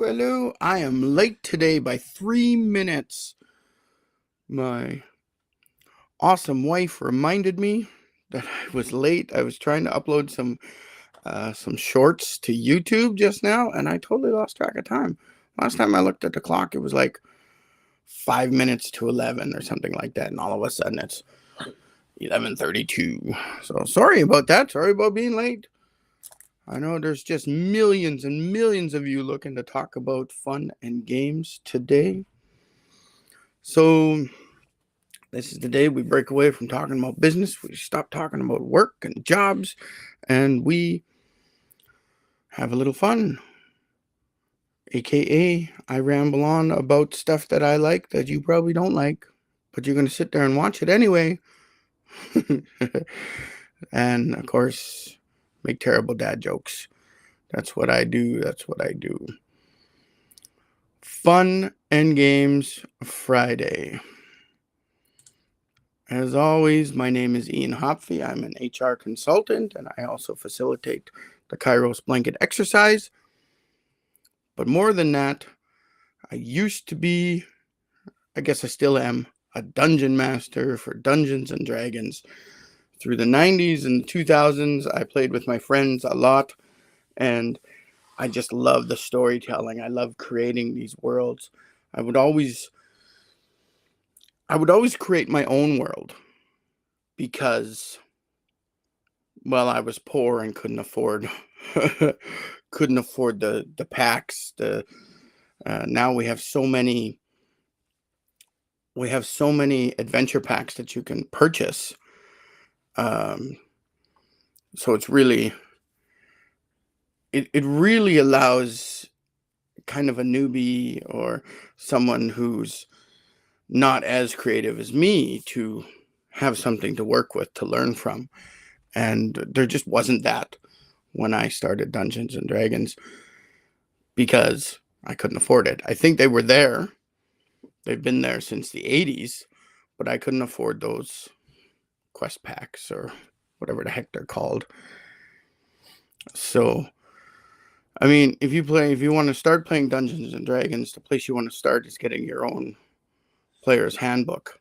hello. I am late today by 3 minutes. My awesome wife reminded me that I was late. I was trying to upload some shorts to YouTube just now, and I totally lost track of time. Last time I looked at the clock, it was like 5 minutes to 11 or something like that, and all of a sudden it's 11:32. So sorry about that. Sorry about being late. I know there's just millions and millions of you looking to talk about fun and games today. So this is the day we break away from talking about business. We stop talking about work and jobs, and we have a little fun. AKA, I ramble on about stuff that I like that you probably don't like, but you're going to sit there and watch it anyway. And of course, make terrible dad jokes. That's what I do. Fun and Games Friday. As always, my name is Ian Hopfe. I'm an HR consultant, and I also facilitate the KAIROS Blanket Exercise. But more than that, I used to be, I guess I still am, a dungeon master for Dungeons and Dragons. Through the 90s and 2000s, I played with my friends a lot, and I just love the storytelling. I love creating these worlds. I would always create my own world because, well, I was poor and couldn't afford the packs. Now we have so many adventure packs that you can purchase. So it's really it really allows kind of a newbie or someone who's not as creative as me to have something to work with, to learn from. And there just wasn't that when I started Dungeons and Dragons because I couldn't afford it. I think they were there. They've been there since the 80s, but I couldn't afford those quest packs or whatever the heck they're called. So, I mean, if you want to start playing Dungeons and Dragons, the place you want to start is getting your own player's handbook.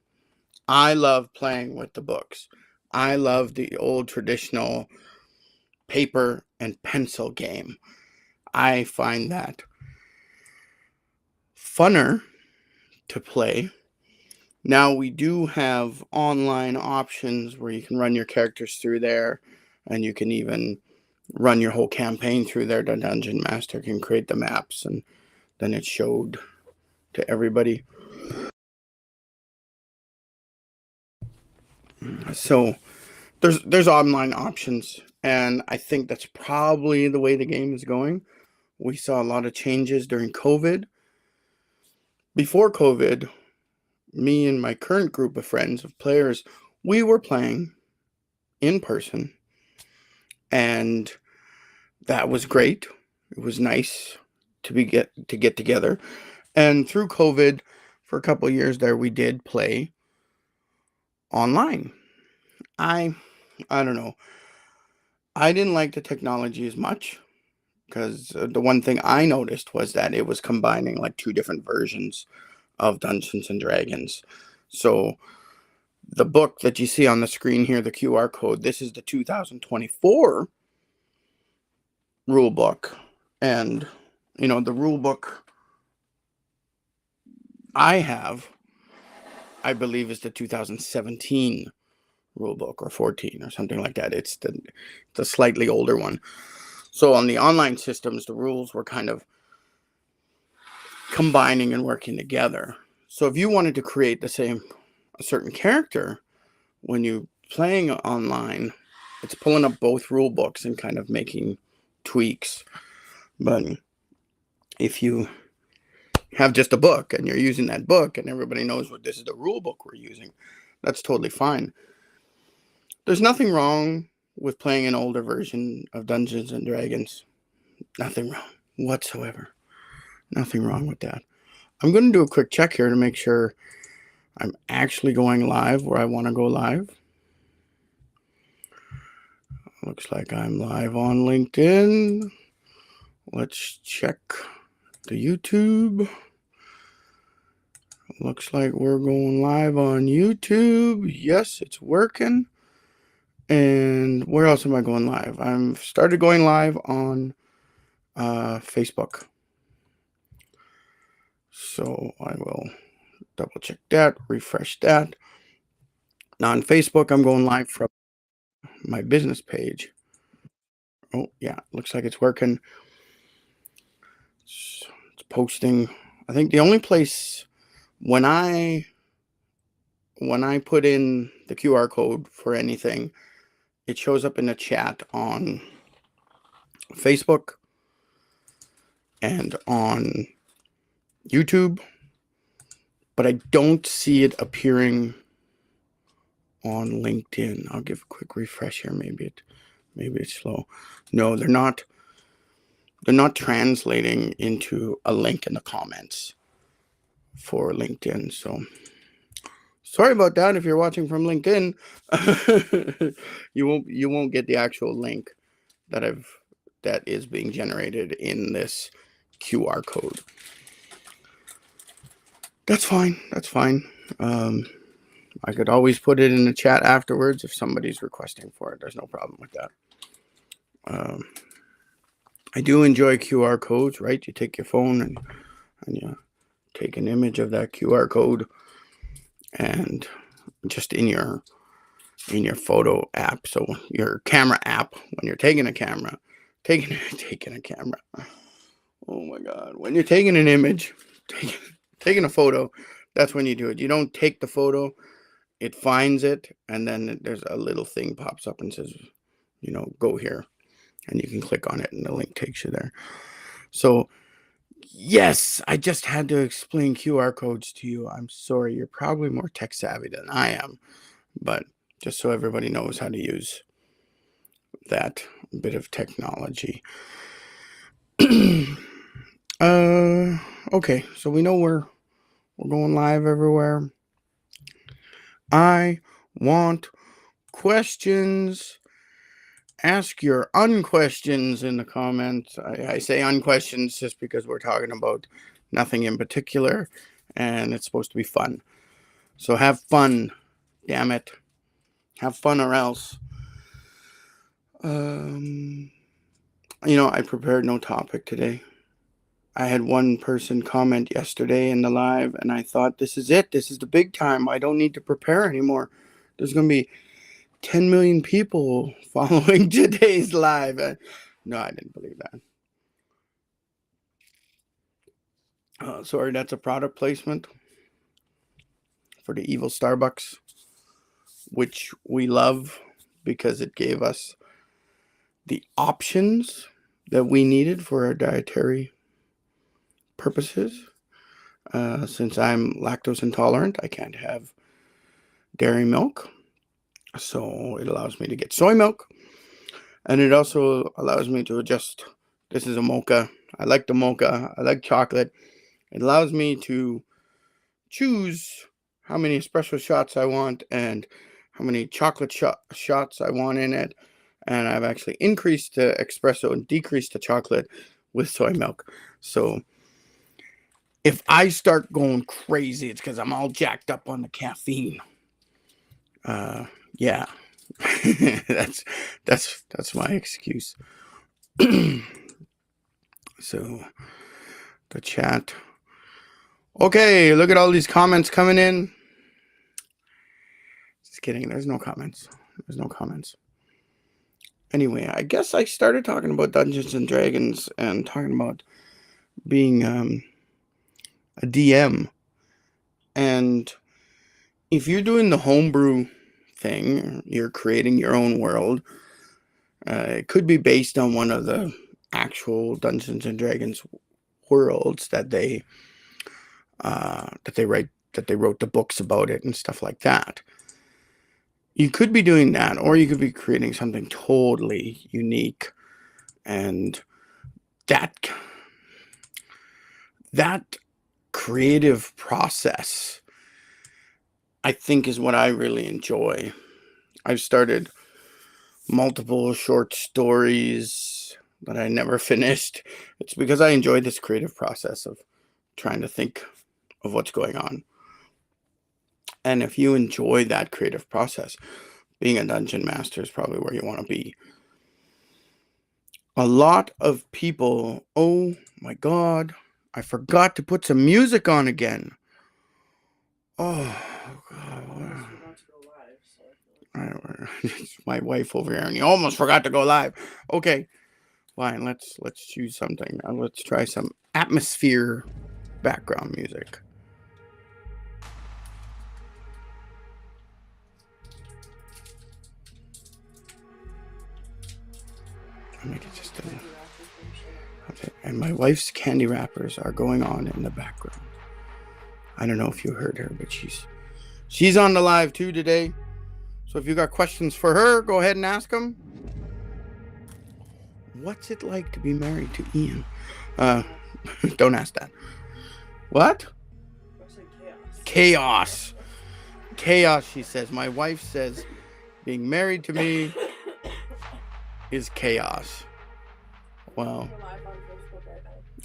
I love playing with the books. I love the old traditional paper and pencil game. I find that funner to play. Now we do have online options where you can run your characters through there, and you can even run your whole campaign through there. The Dungeon Master can create the maps, and then it's showed to everybody. So there's online options, and I think that's probably the way the game is going. We saw a lot of changes during COVID. Before COVID, me and my current group of friends, of players, we were playing in person, and that was great. It was nice to get together. And through COVID, for a couple of years there, we did play online. I don't know. I didn't like the technology as much because the one thing I noticed was that it was combining like two different versions of Dungeons and Dragons. So the book that you see on the screen here, the QR code, this is the 2024 rule book. And, the rule book I have, I believe, is the 2017 rule book, or 14 or something like that. It's the slightly older one. So on the online systems, the rules were kind of combining and working together. So if you wanted to create a certain character when you playing online, it's pulling up both rule books and kind of making tweaks. But if you have just a book and you're using that book and everybody knows what this is the rule book we're using, that's totally fine. There's nothing wrong with playing an older version of Dungeons and Dragons. Nothing wrong whatsoever. Nothing wrong with that. I'm going to do a quick check here to make sure I'm actually going live where I want to go live. Looks like I'm live on LinkedIn. Let's check the YouTube. Looks like we're going live on YouTube. Yes, it's working. And where else am I going live? I've started going live on Facebook. So I will double check that, refresh that. Now on Facebook, I'm going live from my business page. Oh, yeah, looks like it's working. It's posting. I think the only place when I put in the QR code for anything, it shows up in the chat on Facebook and on YouTube, but I don't see it appearing on LinkedIn. I'll give a quick refresh here. Maybe it's slow. No, they're not translating into a link in the comments for LinkedIn. So sorry about that. If you're watching from LinkedIn, you won't get the actual link that is being generated in this QR code. That's fine. I could always put it in the chat afterwards if somebody's requesting for it. There's no problem with that. I do enjoy QR codes, right? You take your phone and you take an image of that QR code, and just in your photo app, so your camera app, when you're taking a camera. Oh my God! When you're taking an image, taking a photo, that's when you do it. You don't take the photo, it finds it, and then there's a little thing pops up and says, go here, and you can click on it, and the link takes you there. So yes, I just had to explain QR codes to you. I'm sorry, you're probably more tech savvy than I am, but just so everybody knows how to use that bit of technology. Okay, so we know we're going live everywhere. I want questions. Ask your unquestions in the comments. I say unquestions just because we're talking about nothing in particular, and it's supposed to be fun. So have fun, damn it. Have fun or else. I prepared no topic today. I had one person comment yesterday in the live, and I thought, this is it. This is the big time. I don't need to prepare anymore. There's going to be 10 million people following today's live. No, I didn't believe that. Sorry, that's a product placement for the evil Starbucks, which we love because it gave us the options that we needed for our dietary purposes. Since I'm lactose intolerant, I can't have dairy milk. So it allows me to get soy milk. And it also allows me to adjust. This is a mocha. I like the mocha. I like chocolate. It allows me to choose how many espresso shots I want and how many chocolate shots I want in it. And I've actually increased the espresso and decreased the chocolate with soy milk. So if I start going crazy, it's because I'm all jacked up on the caffeine. Yeah. that's my excuse. So the chat. Okay, look at all these comments coming in. Just kidding. There's no comments. Anyway, I guess I started talking about Dungeons and Dragons and talking about being a DM. And if you're doing the homebrew thing, you're creating your own world. It could be based on one of the actual Dungeons and Dragons worlds that they wrote the books about it and stuff like that. You could be doing that, or you could be creating something totally unique, and that creative process, I think, is what I really enjoy. I've started multiple short stories that I never finished. It's because I enjoy this creative process of trying to think of what's going on. And if you enjoy that creative process, being a dungeon master is probably where you want to be. A lot of people, oh my God, I forgot to put some music on again. Oh, God. It's my wife over here, and you almost forgot to go live. Okay, fine. Let's choose something. Let's try some atmosphere background music. I'll make it just a. Okay. And my wife's candy wrappers are going on in the background. I don't know if you heard her, but she's on the live too today. So if you got questions for her, go ahead and ask them. What's it like to be married to Ian? Don't ask that. What? Chaos. Chaos, she says. My wife says being married to me is chaos. Well,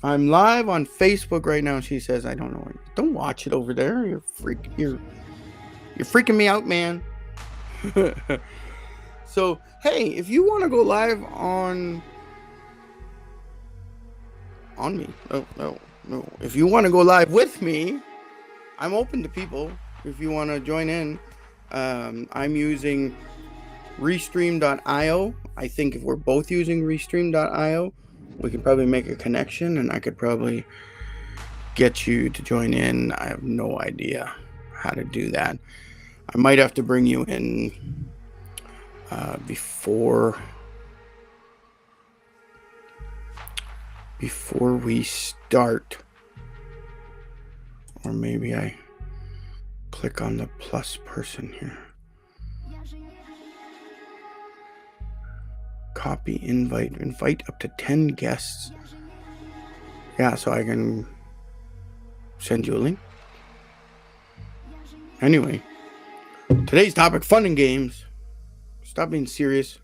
I'm live on Facebook right now. She says, I don't know. Don't watch it over there. You're freaking me out, man. So, hey, if you want to go live on me, no. If you want to go live with me, I'm open to people. If you want to join in, I'm using Restream.io. I think if we're both using Restream.io, we can probably make a connection, and I could probably get you to join in. I have no idea how to do that. I might have to bring you in before we start, or maybe I click on the plus person here. Copy invite up to 10 guests. Yeah, so I can send you a link. Anyway, today's topic, fun and games. Stop being serious.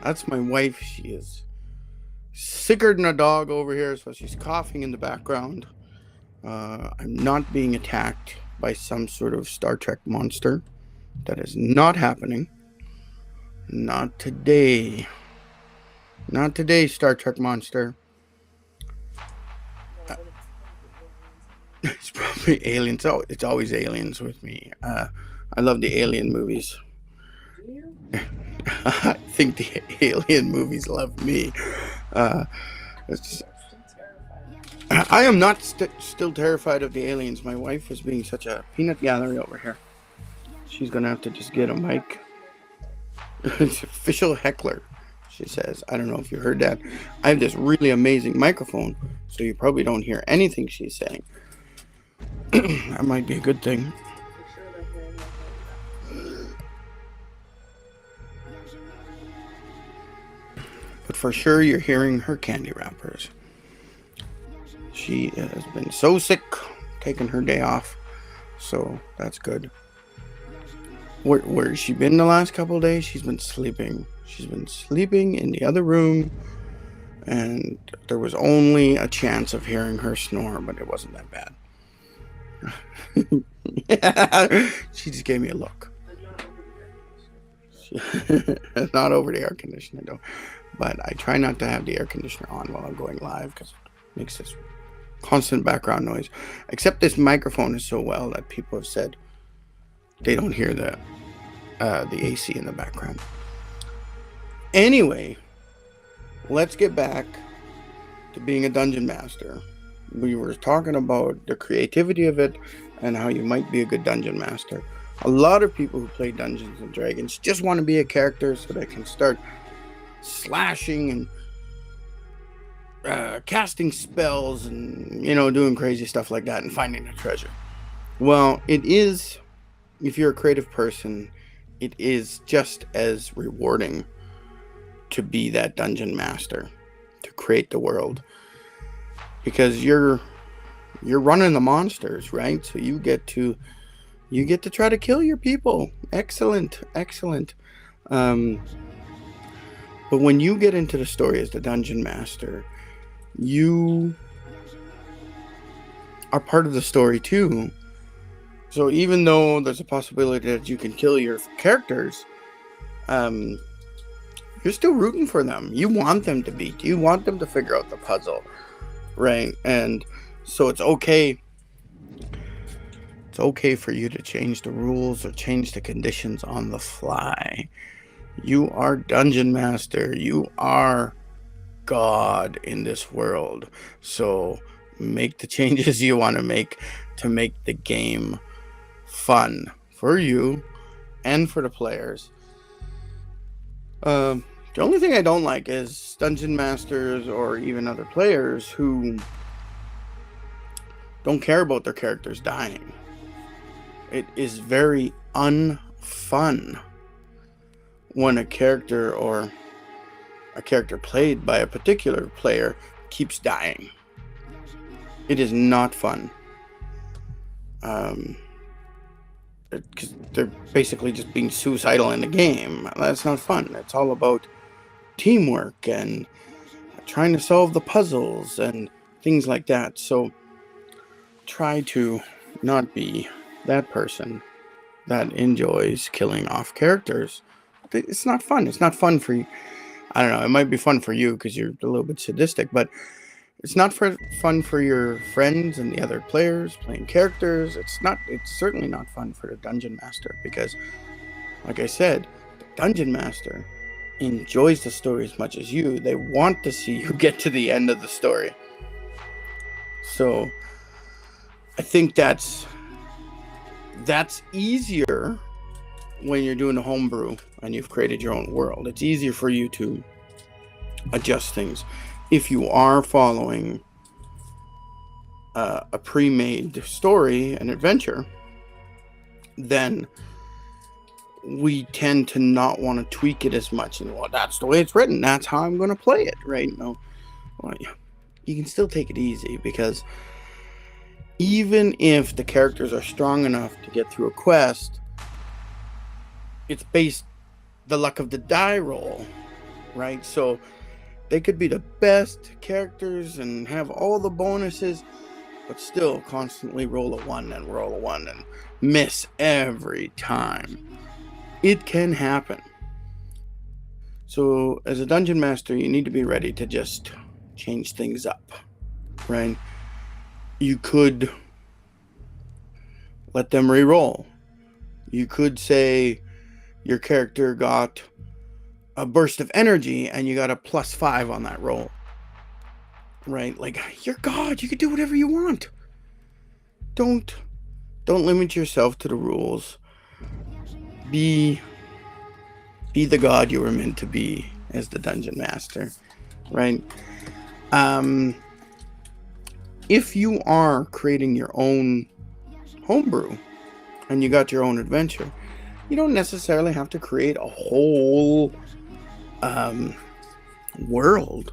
That's my wife. She is sicker than a dog over here, so she's coughing in the background. I'm not being attacked by some sort of Star Trek monster. That is not happening. Not today. Not today, Star Trek monster. It's probably aliens. Oh, it's always aliens with me. I love the alien movies. I think the alien movies love me. I am not still terrified of the aliens. My wife is being such a peanut gallery over here. She's gonna have to just get a mic. It's official heckler, she says. I don't know if you heard that. I have this really amazing microphone, so you probably don't hear anything she's saying. That might be a good thing. But for sure, you're hearing her candy wrappers. She has been so sick, taking her day off, so that's good. Where has she been the last couple of days? She's been sleeping. She's been sleeping in the other room, and there was only a chance of hearing her snore, but it wasn't that bad. Yeah, she just gave me a look. Not over the air conditioner, though. But I try not to have the air conditioner on while I'm going live because it makes this constant background noise. Except this microphone is so well that people have said they don't hear the AC in the background. Anyway, let's get back to being a dungeon master. We were talking about the creativity of it and how you might be a good dungeon master. A lot of people who play Dungeons and Dragons just want to be a character so they can start slashing and casting spells and, doing crazy stuff like that and finding the treasure. Well, it is, if you're a creative person, it is just as rewarding to be that dungeon master, to create the world, because you're running the monsters, right? So you get to try to kill your people. Excellent. But when you get into the story as the dungeon master, you are part of the story too. So even though there's a possibility that you can kill your characters, you're still rooting for them. You want them to beat. You want them to figure out the puzzle, right? And so it's okay. It's okay for you to change the rules or change the conditions on the fly. You are dungeon master. You are God in this world. So make the changes you want to make the game fun for you and for the players. The only thing I don't like is dungeon masters or even other players who don't care about their characters dying. It is very unfun when a character or a character played by a particular player keeps dying. It is not fun. Because they're basically just being suicidal in the game. That's not fun. It's all about teamwork and trying to solve the puzzles and things like that. So try to not be that person that enjoys killing off characters. It's not fun. It's not fun for you. I don't know. It might be fun for you because you're a little bit sadistic, but it's not fun for your friends and the other players playing characters. It's certainly not fun for the dungeon master because, like I said, the dungeon master enjoys the story as much as you. They want to see you get to the end of the story. So I think that's easier when you're doing a homebrew and you've created your own world. It's easier for you to adjust things. If you are following a pre-made story, an adventure, then we tend to not want to tweak it as much. And well, that's the way it's written. That's how I'm going to play it, right? No, well, you can still take it easy because even if the characters are strong enough to get through a quest, it's based the luck of the die roll, right? So they could be the best characters and have all the bonuses, but still constantly roll a 1 and miss every time. It can happen. So as a dungeon master, you need to be ready to just change things up, right? You could let them re-roll. You could say your character got a burst of energy and you got a +5 on that roll, right? Like, you're God, you can do whatever you want. Don't limit yourself to the rules. Be the God you were meant to be as the dungeon master, right? If you are creating your own homebrew and you got your own adventure, you don't necessarily have to create a whole world.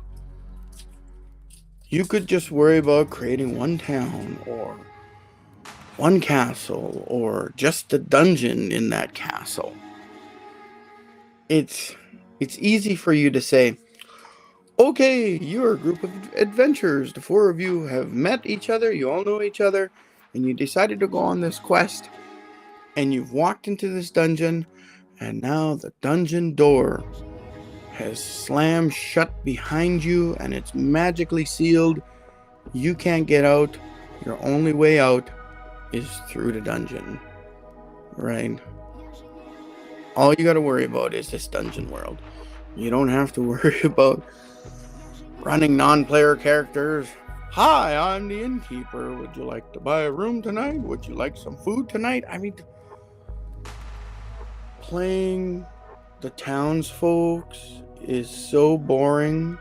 You could just worry about creating one town or one castle or just a dungeon in that castle. It's easy for you to say, okay, you're a group of adventurers. The 4 of you have met each other. You all know each other. And you decided to go on this quest. And you've walked into this dungeon. And now the dungeon door has slammed shut behind you. And it's magically sealed. You can't get out. Your only way out is through the dungeon. Right? All you got to worry about is this dungeon world. You don't have to worry about running non-player characters. Hi, I'm the innkeeper. Would you like to buy a room tonight? Would you like some food tonight? I mean, playing the townsfolk is so boring.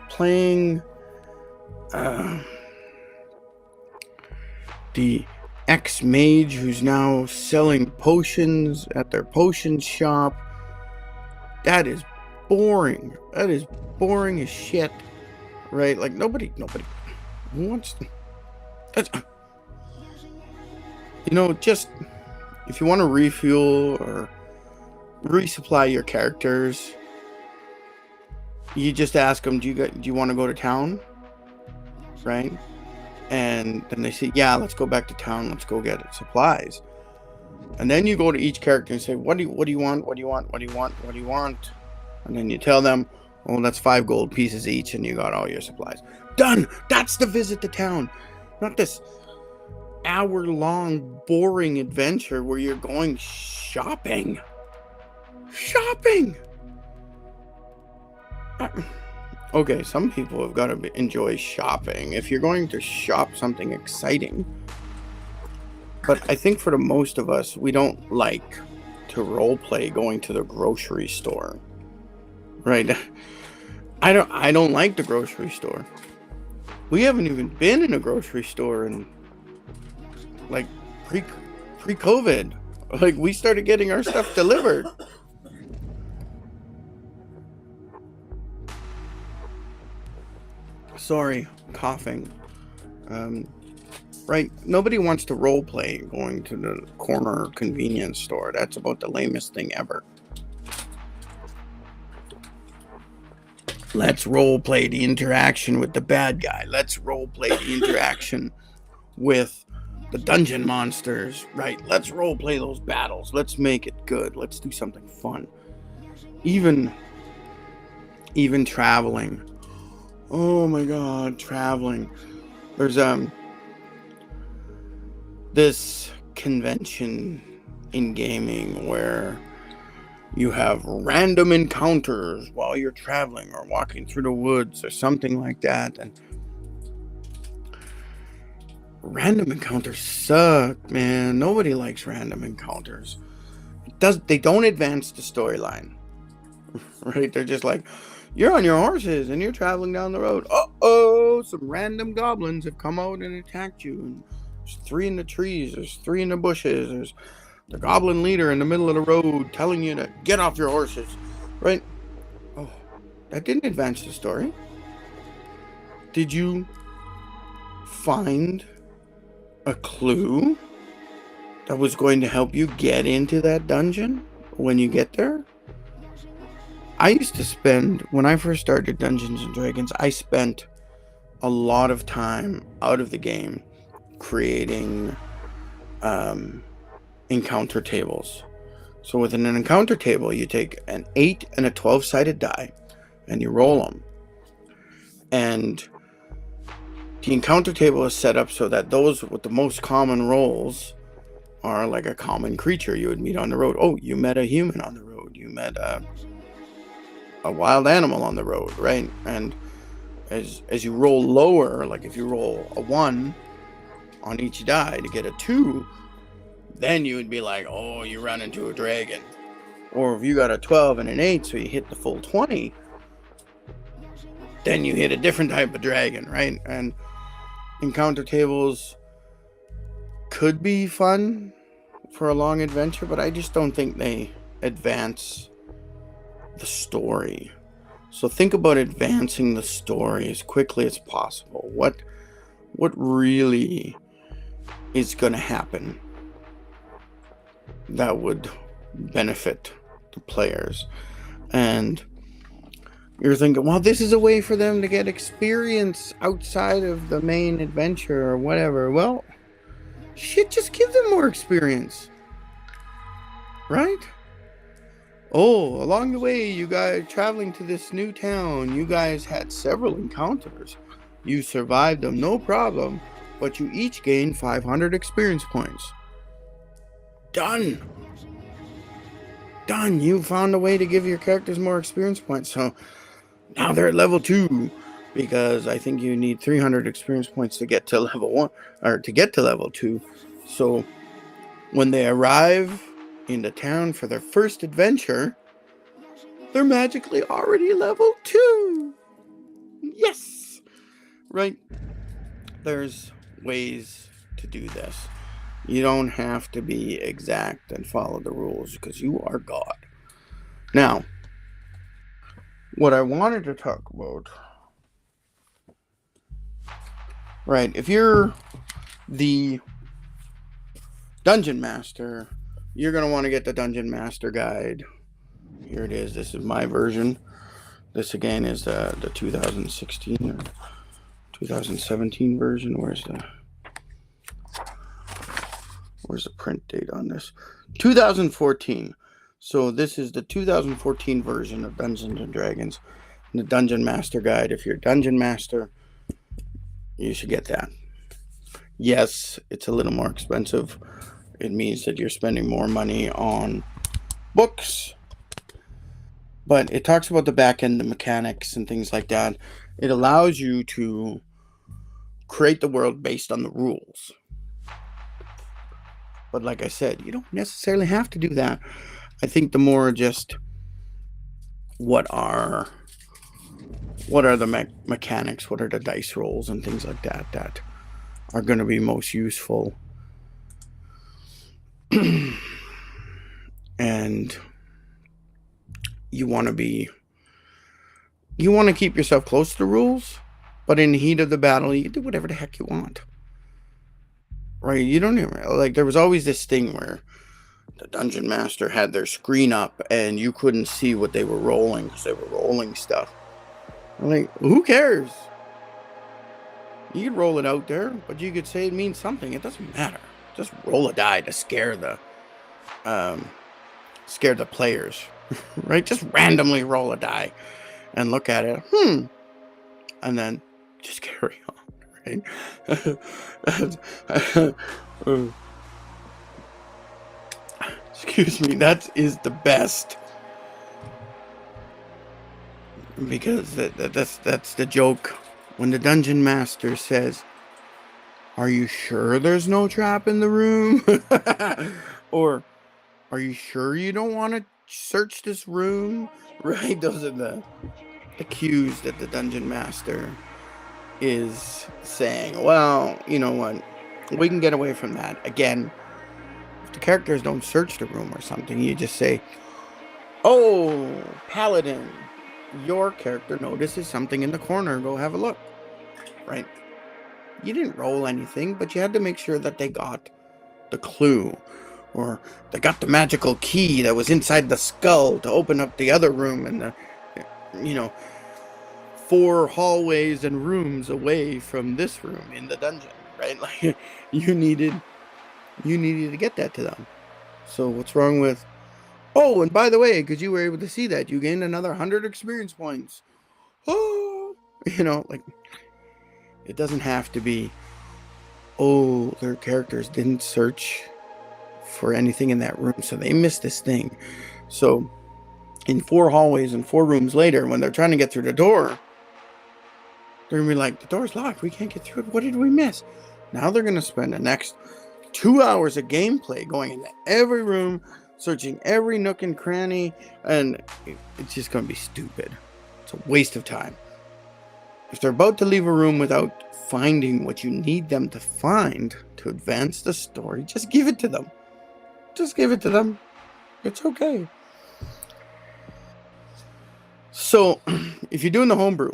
Playing the ex-mage who's now selling potions at their potion shop, that is boring. That is boring as shit, right? Like nobody wants to, just if you want to refuel or resupply your characters, you just ask them, do you want to go to town? Right? And then they say, yeah, let's go back to town. Let's go get supplies. And then you go to each character and say, what do you want? What do you want? What do you want? What do you want? And then you tell them, oh, that's 5 gold pieces each, and you got all your supplies. Done! That's the visit to town. Not this hour-long boring adventure where you're going shopping. Shopping! Okay, some people have got to enjoy shopping. If you're going to shop something exciting. But I think for the most of us, we don't like to roleplay going to the grocery store. Right? I don't like the grocery store. We haven't even been in a grocery store in like pre-COVID. Like, we started getting our stuff delivered. Sorry, coughing. Right, nobody wants to roleplay going to the corner convenience store. That's about the lamest thing ever. Let's roleplay the interaction with the bad guy. Let's roleplay the interaction with the dungeon monsters. Right, let's roleplay those battles. Let's make it good. Let's do something fun. Even traveling. Oh my god, traveling. There's this convention in gaming where you have random encounters while you're traveling or walking through the woods or something like that. And random encounters suck, man. Nobody likes random encounters. They don't advance the storyline. Right? They're just like, you're on your horses and you're traveling down the road. Uh-oh, some random goblins have come out and attacked you. And there's 3 in the trees. There's 3 in the bushes. There's the goblin leader in the middle of the road telling you to get off your horses. Right? Oh, that didn't advance the story. Did you find a clue that was going to help you get into that dungeon when you get there? I used to spend, when I first started Dungeons and Dragons, I spent a lot of time out of the game creating encounter tables. So within an encounter table, you take an 8 and a 12-sided die and you roll them. And the encounter table is set up so that those with the most common rolls are like a common creature you would meet on the road. Oh, you met a human on the road. You met a wild animal on the road, right? And as you roll lower, like if you roll a 1 on each die to get a 2, then you would be like, oh, you run into a dragon. Or if you got a 12 and an 8, so you hit the full 20, then you hit a different type of dragon, right? And encounter tables could be fun for a long adventure, but I just don't think they advance the story. So think about advancing the story as quickly as possible. What really is going to happen that would benefit the players? And you're thinking, well, this is a way for them to get experience outside of the main adventure or whatever. Well, shit, just give them more experience, right? Oh, along the way, you guys traveling to this new town, you guys had several encounters. You survived them, no problem, but you each gained 500 experience points. Done. You found a way to give your characters more experience points. So now they're at level 2, because I think you need 300 experience points to get to level 1, or to get to level 2. So when they arrive in the town for their first adventure, they're magically already level 2. Yes! Right? There's ways to do this. You don't have to be exact and follow the rules, because you are God. Now, what I wanted to talk about, right, if you're the Dungeon Master, you're going to want to get the Dungeon Master Guide. Here it is. This is my version. This again is the 2016 or 2017 version. Where's the print date on this? 2014. So this is the 2014 version of Dungeons and Dragons, the Dungeon Master Guide. If you're a Dungeon Master, you should get that. Yes, it's a little more expensive. It means that you're spending more money on books, but it talks about the back end, the mechanics and things like that. It allows you to create the world based on the rules. But like I said, you don't necessarily have to do that. I think the more just what are the mechanics, what are the dice rolls and things like that that are going to be most useful. And you want to keep yourself close to the rules, but in the heat of the battle, you do whatever the heck you want. Right? You don't even, like, there was always this thing where the Dungeon Master had their screen up and you couldn't see what they were rolling because they were rolling stuff. I'm like, who cares? You could roll it out there, but you could say it means something. It doesn't matter. Just roll a die to scare the players, right? Just randomly roll a die and look at it, and then just carry on, right? Excuse me, that is the best, because that's the joke when the Dungeon Master says, "Are you sure there's no trap in the room?" Or, "Are you sure you don't want to search this room?" Right? Those are the cues that the Dungeon Master is saying. Well, you know what? We can get away from that. Again, if the characters don't search the room or something, you just say, "Oh, Paladin, your character notices something in the corner. Go have a look." Right? You didn't roll anything, but you had to make sure that they got the clue, or they got the magical key that was inside the skull to open up the other room, and the 4 hallways and rooms away from this room in the dungeon, right? Like, you needed to get that to them. So what's wrong with, "Oh, and by the way, because you were able to see that, you gained another 100 experience points." Oh, like, it doesn't have to be, "Oh, their characters didn't search for anything in that room, so they missed this thing." So in 4 hallways and 4 rooms later, when they're trying to get through the door, they're going to be like, "The door's locked. We can't get through it. What did we miss?" Now they're going to spend the next 2 hours of gameplay going into every room, searching every nook and cranny, and it's just going to be stupid. It's a waste of time. If they're about to leave a room without finding what you need them to find to advance the story, just give it to them. Just give it to them. It's okay. So, if you're doing the homebrew,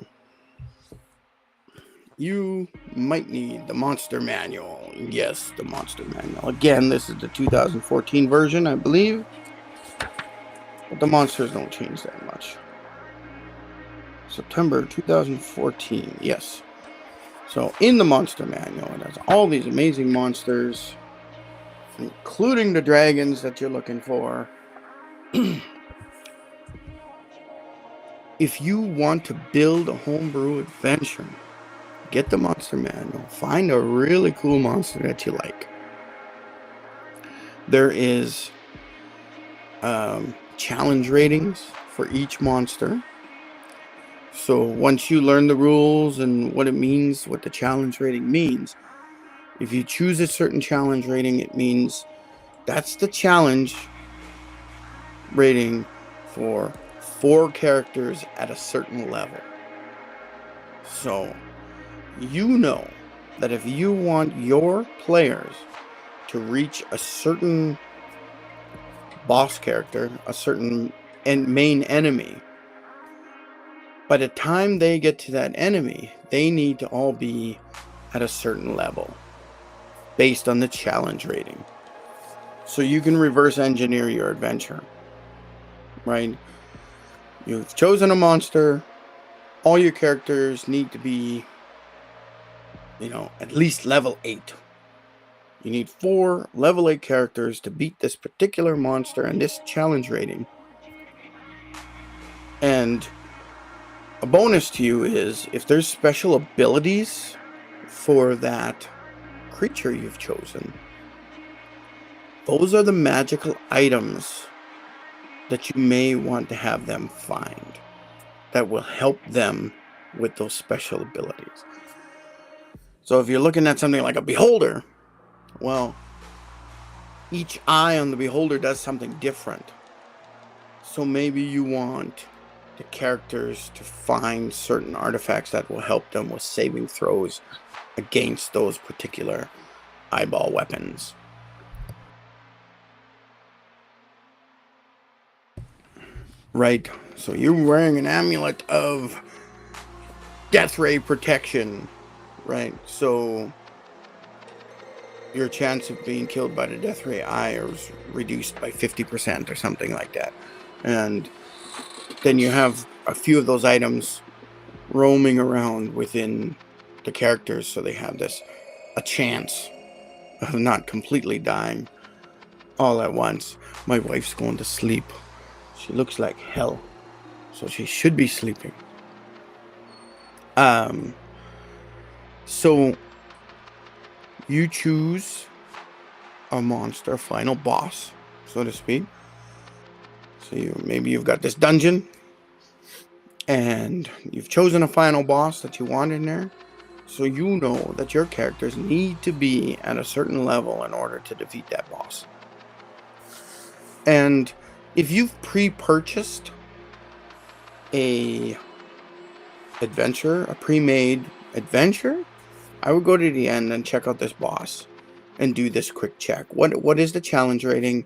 you might need the Monster Manual. Yes, the Monster Manual. Again, this is the 2014 version, I believe. But the monsters don't change that much. September 2014, yes. So, in the Monster Manual, it has all these amazing monsters, including the dragons that you're looking for. If you want to build a homebrew adventure, get the Monster Manual. Find a really cool monster that you like. There is challenge ratings for each monster. So once you learn the rules and what it means, what the challenge rating means, if you choose a certain challenge rating, it means that's the challenge rating for 4 characters at a certain level. So you know that if you want your players to reach a certain boss character, a certain main enemy, by the time they get to that enemy, they need to all be at a certain level based on the challenge rating. So you can reverse engineer your adventure, right? You've chosen a monster, all your characters need to be, at least level 8. You need 4 level 8 characters to beat this particular monster and this challenge rating. And a bonus to you is if there's special abilities for that creature you've chosen, those are the magical items that you may want to have them find that will help them with those special abilities. So if you're looking at something like a beholder, well, each eye on the beholder does something different. So maybe you want the characters to find certain artifacts that will help them with saving throws against those particular eyeball weapons. Right, so you're wearing an amulet of death ray protection, right? So your chance of being killed by the death ray eye is reduced by 50% or something like that. And then you have a few of those items roaming around within the characters, so they have a chance of not completely dying all at once. My wife's going to sleep. She looks like hell, so she should be sleeping. So you choose a monster, final boss, so to speak. So maybe you've got this dungeon, and you've chosen a final boss that you want in there. So you know that your characters need to be at a certain level in order to defeat that boss. And if you've pre-purchased a pre-made adventure, I would go to the end and check out this boss and do this quick check. What is the challenge rating?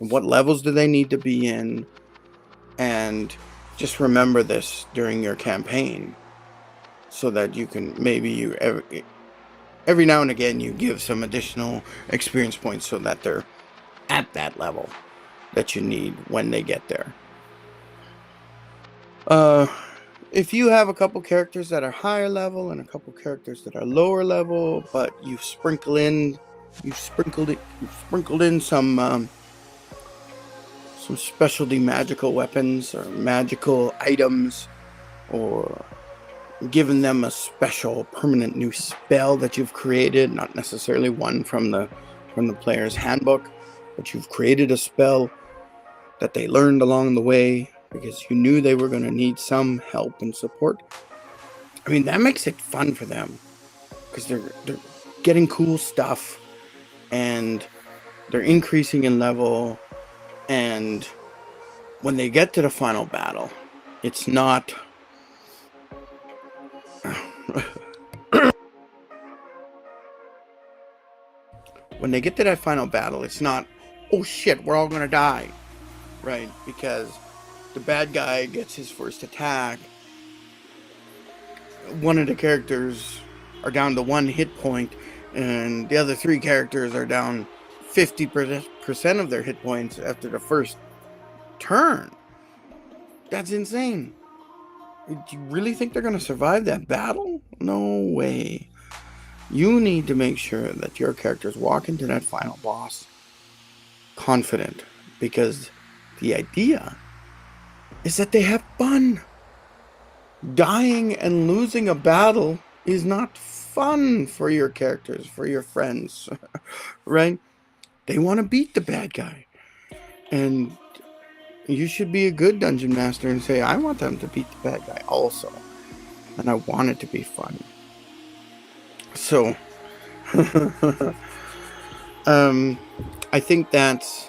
And what levels do they need to be in? And just remember this during your campaign, so that you can every now and again you give some additional experience points so that they're at that level that you need when they get there. If you have a couple characters that are higher level and a couple characters that are lower level, but you've sprinkled in some specialty magical weapons or magical items, or given them a special permanent new spell that you've created, not necessarily one from the player's handbook, but you've created a spell that they learned along the way because you knew they were going to need some help and support. I mean, that makes it fun for them because they're getting cool stuff and they're increasing in level, and when they get to the final battle, it's not when they get to that final battle, it's not, oh shit, we're all gonna die, right? Because the bad guy gets his first attack, one of the characters are down to 1 hit point, and the other 3 characters are down 50% of their hit points after the first turn. That's insane. Do you really think they're gonna survive that battle? No way. You need to make sure that your characters walk into that final boss confident, because the idea is that they have fun. Dying and losing a battle is not fun for your characters, for your friends, right? They want to beat the bad guy. And you should be a good dungeon master and say, I want them to beat the bad guy also. And I want it to be fun. So, I think that's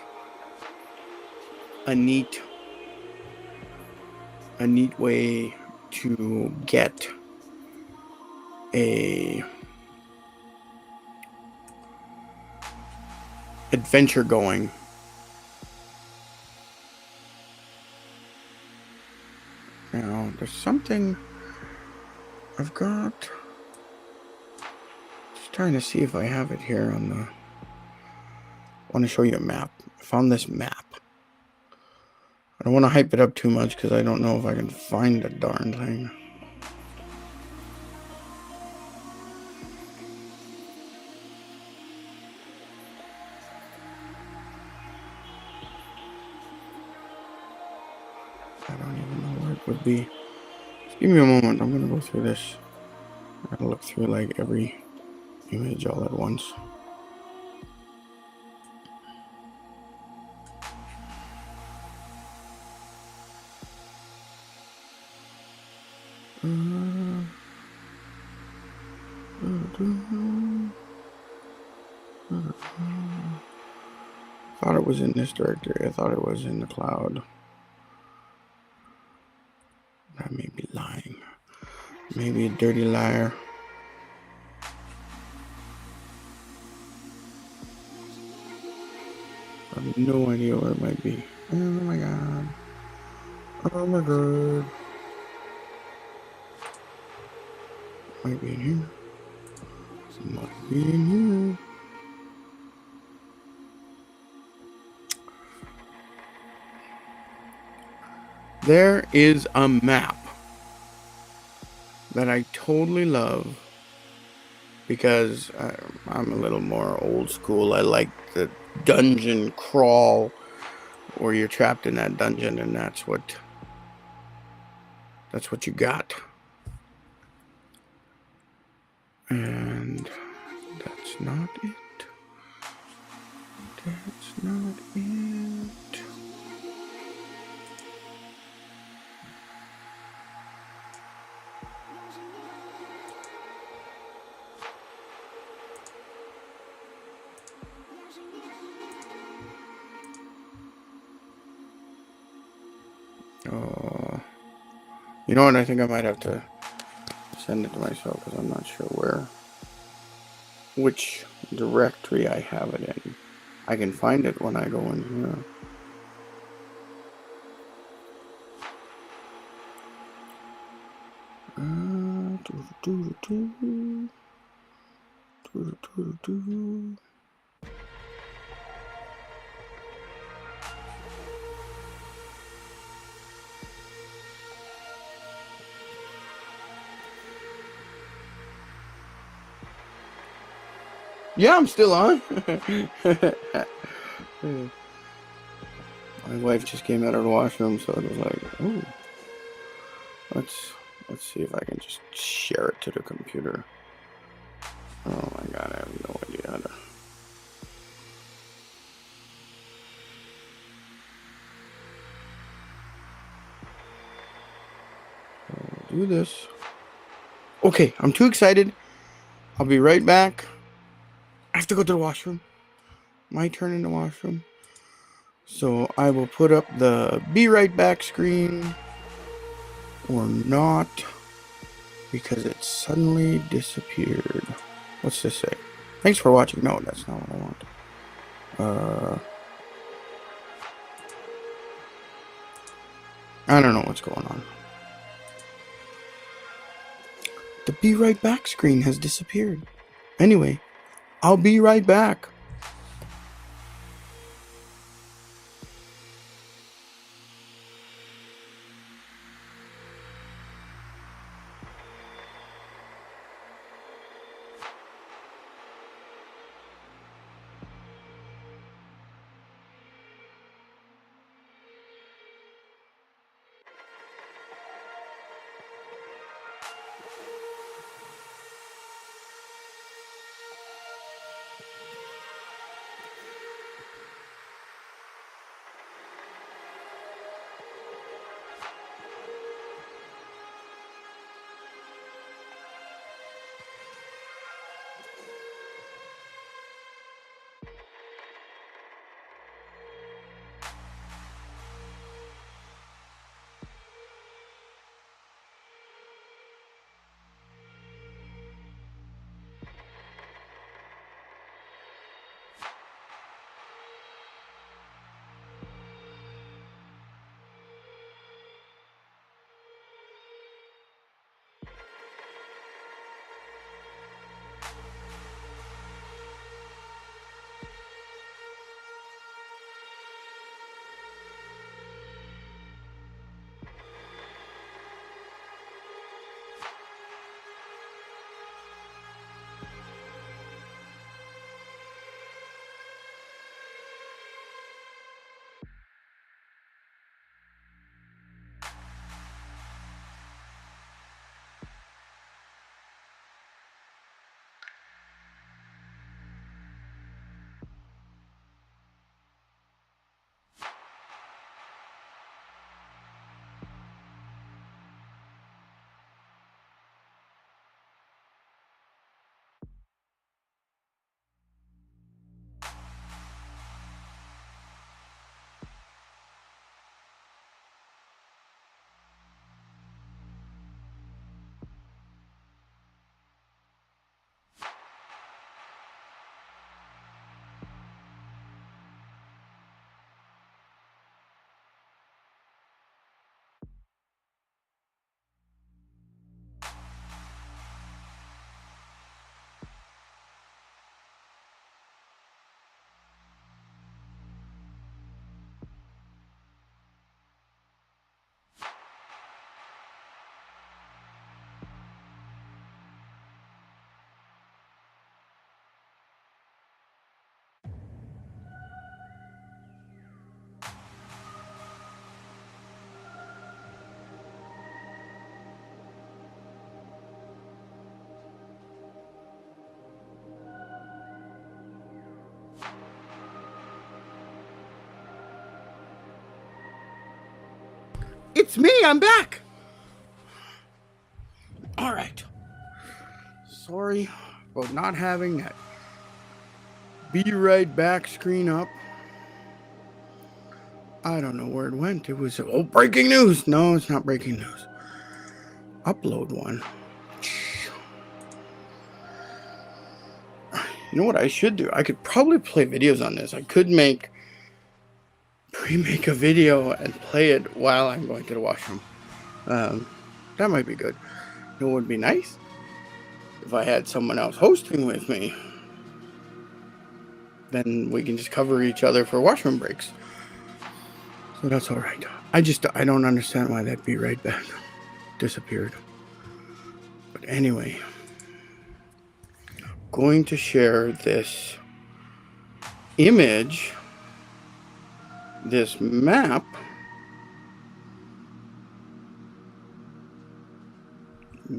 a neat way to get a adventure going. Now, there's something I've got. Just trying to see if I have it here on the. I want to show you a map. I found this map. I don't want to hype it up too much because I don't know if I can find the darn thing. don't even know where it would be. Just give me a moment. I'm gonna go through this. I gotta look through like every image all at once. Thought it was in this directory. I thought it was in the cloud. I may be lying. Maybe a dirty liar. I have no idea where it might be. Oh my god. Oh my god. Might be in here. Might be in here. There is a map that I totally love because I'm a little more old school. I like the dungeon crawl where you're trapped in that dungeon and that's what you got. And that's not it. That's not it. Oh, you know what? I think I might have to send it to myself because I'm not sure which directory I have it in. I can find it when I go in here. Yeah, I'm still on. My wife just came out of the washroom, so it was like, oh, let's see if I can just share it to the computer. Oh my god, I have no idea how to. I'll do this. Okay, I'm too excited. I'll be right back. I have to go to the washroom. My turn in the washroom. So I will put up the be right back screen or not because it suddenly disappeared. What's this say? Thanks for watching. No, that's not what I want. I don't know what's going on. The be right back screen has disappeared. Anyway, I'll be right back. it's me. I'm back. All right. Sorry about not having that be right back screen up. I don't know where it went. It was, oh, breaking news. No, it's not breaking news. Upload one. You know what I should do? I could probably play videos on this. I could pre-make a video and play it while I'm going to the washroom. That might be good. You know what would be nice? If I had someone else hosting with me. Then we can just cover each other for washroom breaks. So that's all right. I don't understand why that be right back disappeared. But anyway, going to share this image, this map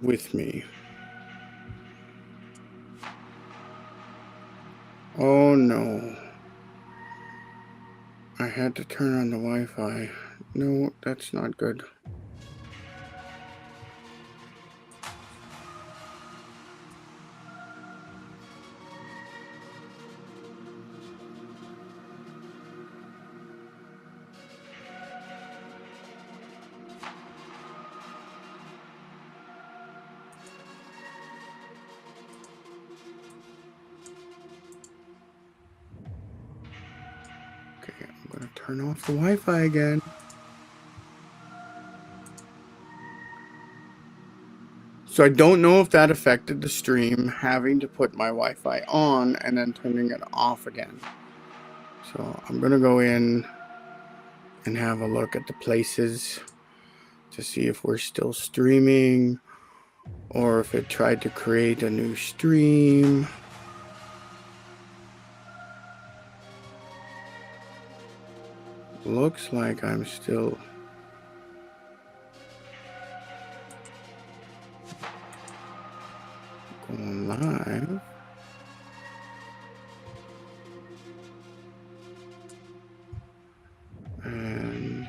with me. Oh no. I had to turn on the Wi-Fi. No, that's not good. Okay, I'm gonna turn off the Wi-Fi again. So I don't know if that affected the stream, having to put my Wi-Fi on and then turning it off again. So I'm gonna go in and have a look at the places to see if we're still streaming or if it tried to create a new stream. Looks like I'm still going live. And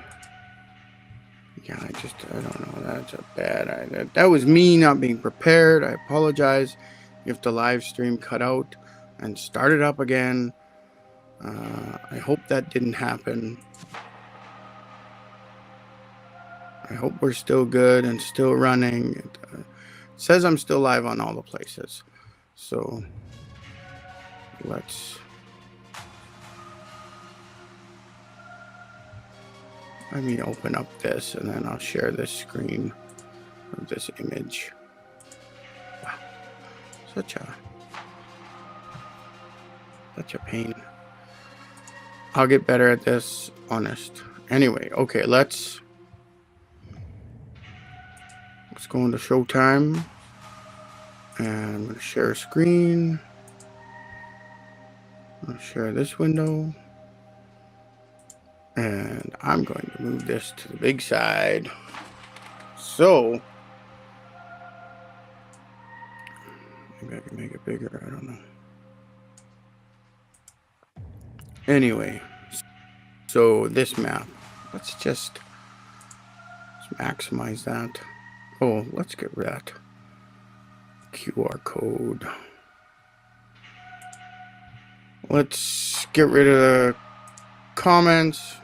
yeah, I don't know. That's a bad. That was me not being prepared. I apologize if the live stream cut out and started up again. I hope that didn't happen. I hope we're still good and still running. It says I'm still live on all the places. So let me open up this and then I'll share this screen of this image. Wow. Such a pain. I'll get better at this, honest. Anyway, okay, let's go into Showtime. And I'm going to share a screen. I'll share this window. And I'm going to move this to the big side. So, maybe I can make it bigger. I don't know. Anyway, so this map, let's maximize that. Oh, let's get rid of that QR code. Let's get rid of the comments.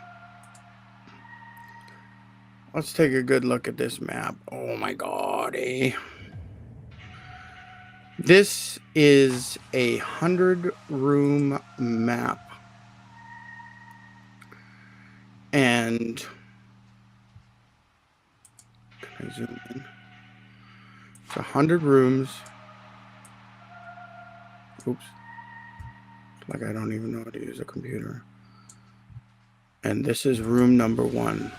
Let's take a good look at this map. Oh my God, This is a 100-room map. And can I zoom in? It's 100 rooms. Oops. Like I don't even know how to use a computer. And this is room number 1.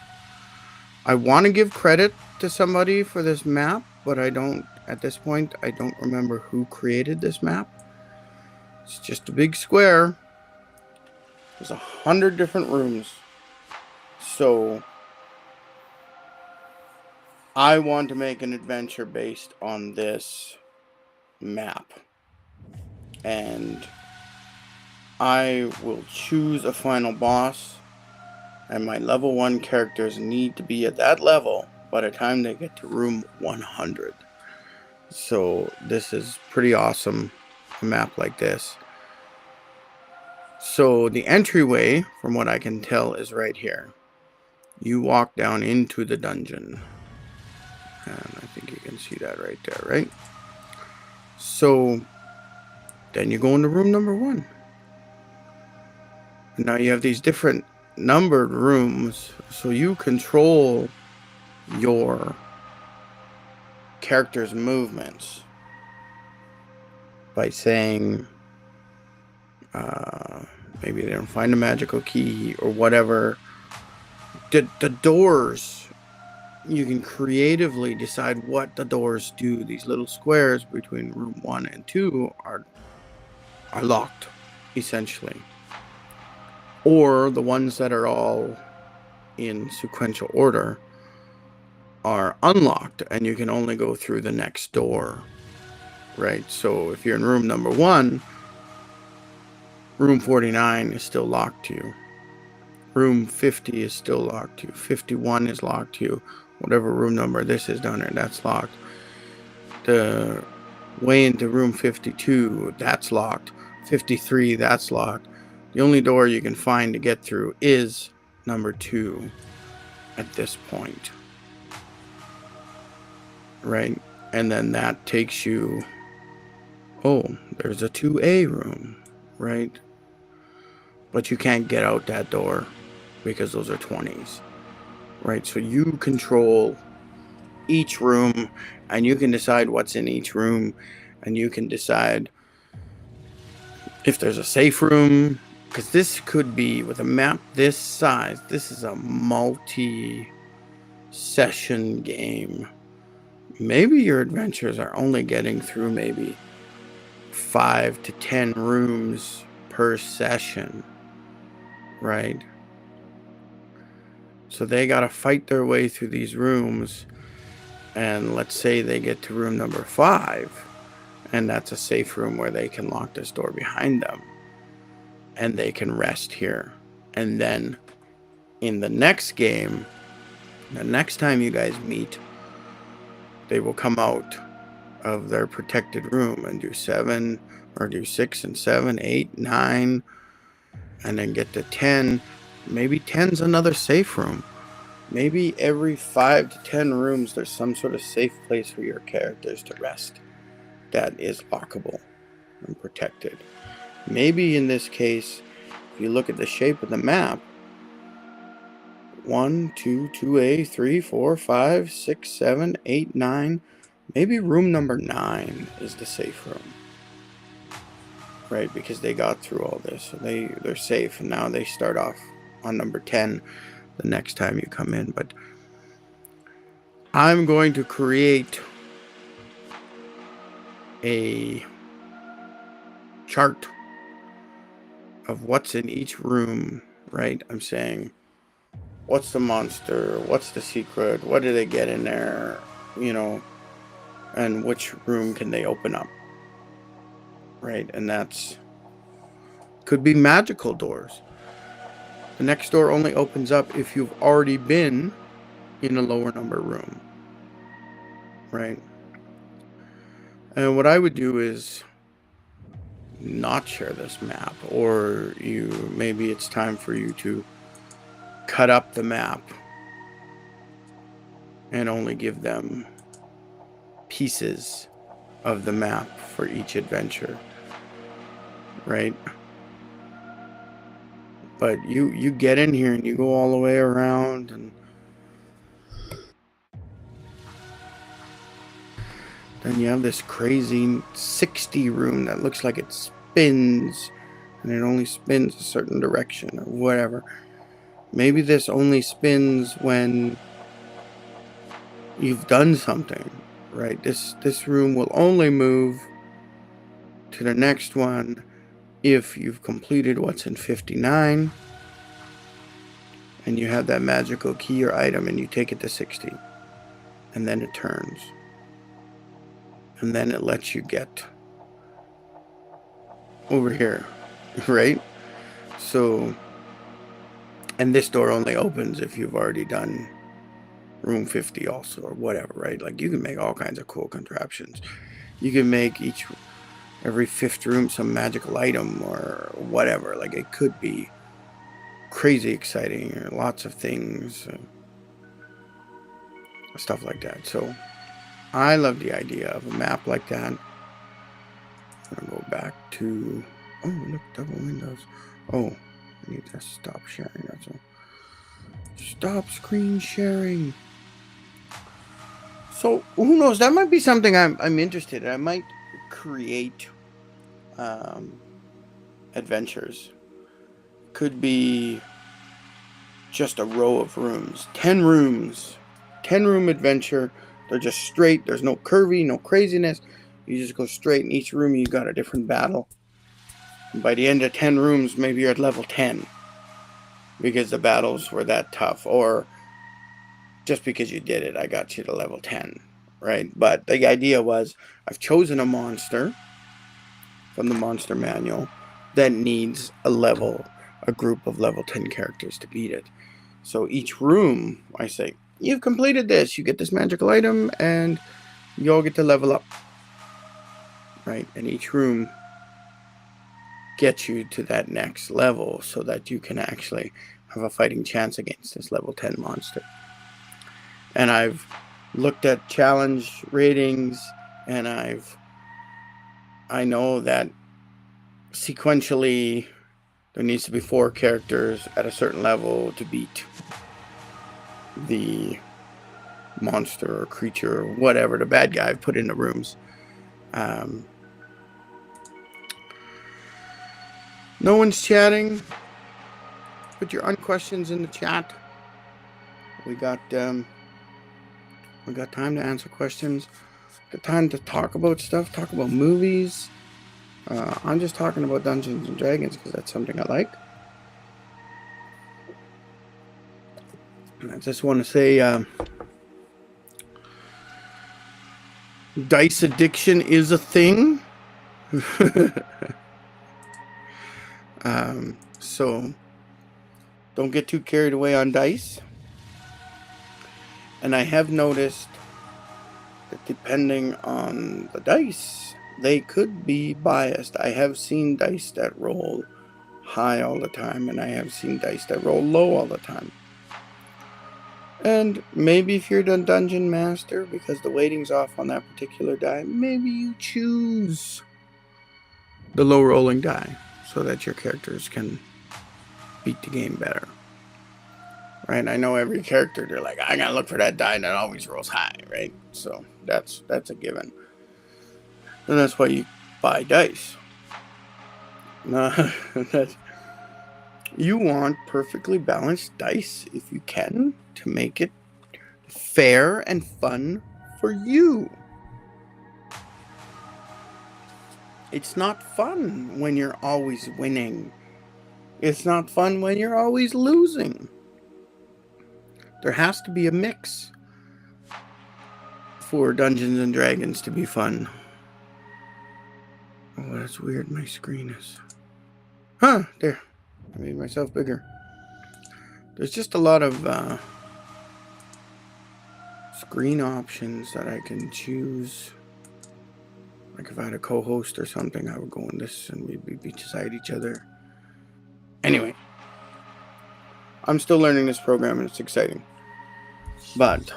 I want to give credit to somebody for this map, but I don't, at this point, I don't remember who created this map. It's just a big square. There's 100 different rooms. So I want to make an adventure based on this map. And I will choose a final boss And my level 1 characters need to be at that level by the time they get to room 100. So this is pretty awesome, a map like this. So the entryway, from what I can tell, is right here. You walk down into the dungeon. And I think you can see that right there, right? So then you go into room number 1. And now you have these different numbered rooms, so you control your character's movements by saying maybe they don't find a magical key or whatever. The doors, you can creatively decide what the doors do. These little squares between room 1 and 2 are locked, essentially. Or the ones that are all in sequential order are unlocked, and you can only go through the next door, right? So if you're in room number 1, room 49 is still locked to you. Room 50 is still locked to you. 51 is locked to you. Whatever room number this is down there, that's locked. The way into room 52, that's locked. 53, that's locked. The only door you can find to get through is number 2 at this point. Right? And then that takes you, oh, there's a 2A room, right? But you can't get out that door because those are 20s, right? So you control each room, and you can decide what's in each room, and you can decide if there's a safe room, because this could be, with a map this size, this is a multi-session game. Maybe your adventures are only getting through maybe 5 to 10 rooms per session, right? So they got to fight their way through these rooms, and let's say they get to room number 5, and that's a safe room where they can lock this door behind them, and they can rest here. And then in the next game, the next time you guys meet, they will come out of their protected room and do 7, or do 6 and 7, 8, 9, and then get to 10. Maybe 10's another safe room. Maybe every 5 to 10 rooms there's some sort of safe place for your characters to rest that is lockable and protected. Maybe in this case, if you look at the shape of the map, 1, 2, 2A, 3, 4, 5, 6, 7, 8, 9. Maybe room number 9 is the safe room, right? Because they got through all this, so they're safe, and now they start off on number 10 the next time you come in. But I'm going to create a chart of what's in each room, right? I'm saying, what's the monster? What's the secret? What do they get in there? You know, and which room can they open up, right? And that's, could be magical doors. The next door only opens up if you've already been in a lower number room, right? And what I would do is not share this map, or maybe it's time for you to cut up the map and only give them pieces of the map for each adventure, right? But you get in here and you go all the way around, and then you have this crazy 60 room that looks like it spins, and it only spins a certain direction or whatever. Maybe this only spins when you've done something, right? This room will only move to the next one if you've completed what's in 59, and you have that magical key or item, and you take it to 60, and then it turns, and then it lets you get over here, right? So And this door only opens if you've already done room 50 also, or whatever, right? Like, you can make all kinds of cool contraptions. You can make every fifth room some magical item or whatever. Like, it could be crazy exciting, or lots of things, stuff like that. So I love the idea of a map like that. I'm gonna go back to, oh, look, double windows. Oh, I need to stop sharing. That's all. Stop screen sharing. So who knows? That might be something I'm interested in. I might create adventures. Could be just a row of rooms. 10 rooms. 10-room adventure. They're just straight. There's no curvy, no craziness. You just go straight. In each room you got a different battle. And by the end of 10 rooms, maybe you're at level 10. Because the battles were that tough. Or just because you did it, I got you to level 10. Right? But the idea was, I've chosen a monster from the monster manual that needs a group of level 10 characters to beat it. So each room, I say, you've completed this, you get this magical item, and you all get to level up. Right? And each room gets you to that next level so that you can actually have a fighting chance against this level 10 monster. And I've looked at challenge ratings, and I know that sequentially there needs to be 4 characters at a certain level to beat the monster or creature or whatever, the bad guy I've put in the rooms. No one's chatting. Put your questions in the chat. We got time to answer questions. Got time to talk about stuff. Talk about movies. I'm just talking about Dungeons and Dragons because that's something I like. I just want to say, dice addiction is a thing. So don't get too carried away on dice. And I have noticed that depending on the dice, they could be biased. I have seen dice that roll high all the time, and I have seen dice that roll low all the time. And maybe if you're the dungeon master, because the weighting's off on that particular die, maybe you choose the low rolling die so that your characters can beat the game better. Right? I know every character, they're like, I gotta look for that die that always rolls high, right? So that's a given. And that's why you buy dice. You want perfectly balanced dice if you can, to make it fair and fun for you. It's not fun when you're always winning. It's not fun when you're always losing. There has to be a mix for Dungeons and Dragons to be fun. Oh, that's weird. My screen is... Huh, there. I made myself bigger. There's just a lot of screen options that I can choose. Like if I had a co-host or something, I would go in this and we'd be beside each other. Anyway, I'm still learning this program and it's exciting. But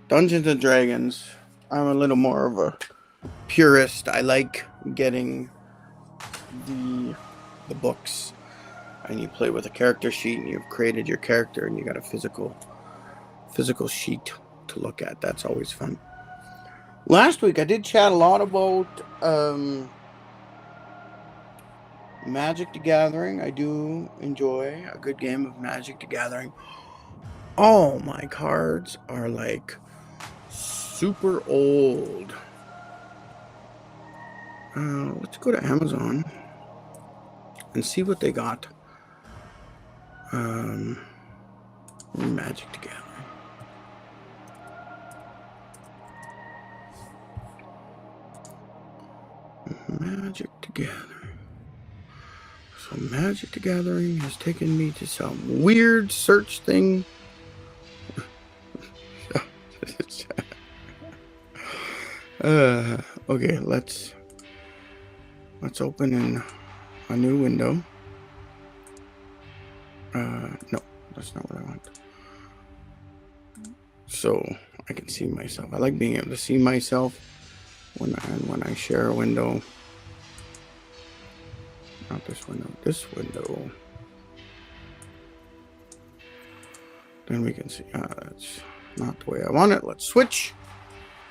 Dungeons and Dragons, I'm a little more of a purist. I like getting the books, and you play with a character sheet, and you've created your character, and you got a physical sheet to look at. That's always fun. Last week I did chat a lot about Magic the Gathering. I do enjoy a good game of Magic the Gathering. All my cards are like super old. Let's go to Amazon and see what they got. Magic the Gathering. Magic the Gathering. So Magic the Gathering has taken me to some weird search thing. Okay, let's open in a new window. No, that's not what I want. So I can see myself. I like being able to see myself when I share a window. Not this window, this window. Then we can see, that's not the way I want it. Let's switch.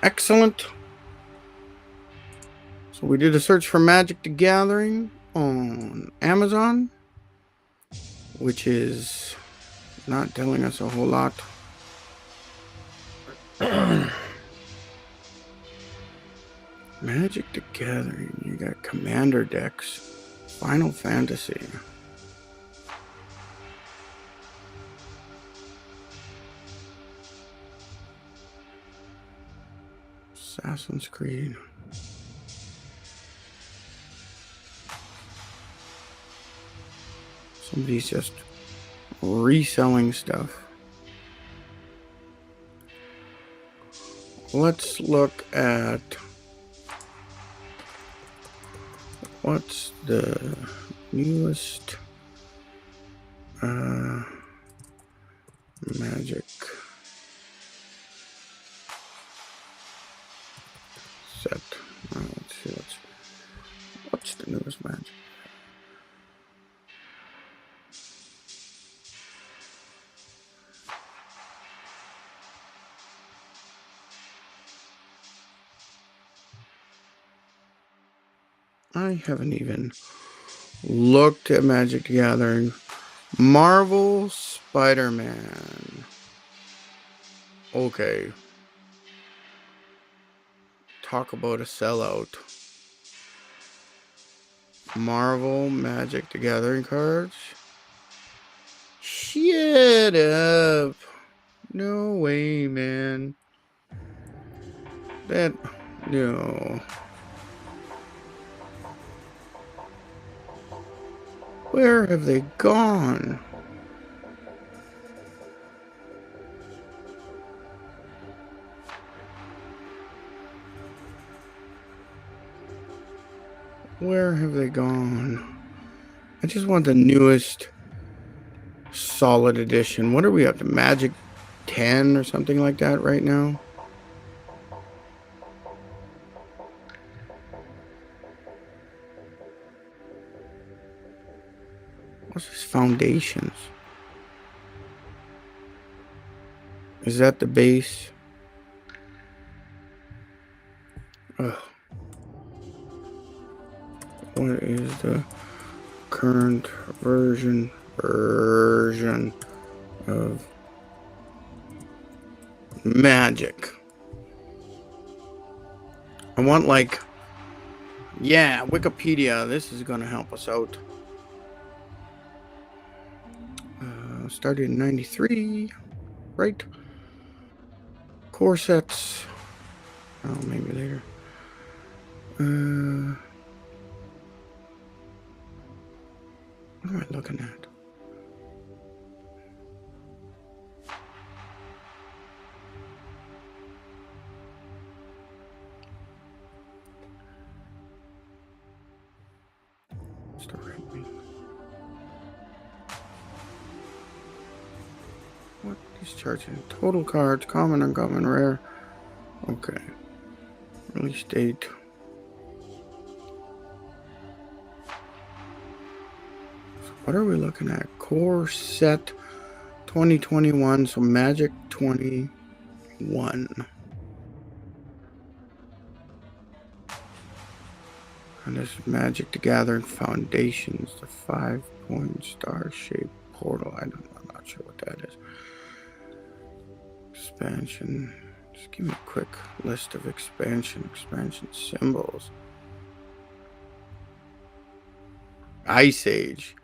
Excellent. So we did a search for Magic the Gathering on Amazon, which is not telling us a whole lot. Magic the Gathering, you got Commander decks, Final Fantasy. Assassin's Creed. Somebody's just reselling stuff. Let's look at what's the newest Magic set. Let's see what's the newest Magic. I haven't even looked at Magic the Gathering. Marvel Spider-Man. Okay. Talk about a sellout. Marvel Magic the Gathering cards. Shut up. No way, man. No. Where have they gone? Where have they gone? I just want the newest solid edition. What are we up to? Magic 10 or something like that right now? What's this? Foundations. Is that the base? Ugh. What is the current version of Magic? I want Wikipedia. This is gonna help us out. Started in 93, right? Core sets. Oh, maybe later. What am I looking at? What's the red mean? What is charging? Total cards, common, uncommon, rare. Okay. Release date. So what are we looking at? Core set 2021. So Magic 21. And this is Magic the Gathering Foundations, the 5-point star-shaped portal. I'm not sure what that is. Expansion. Just give me a quick list of expansion symbols. Ice Age.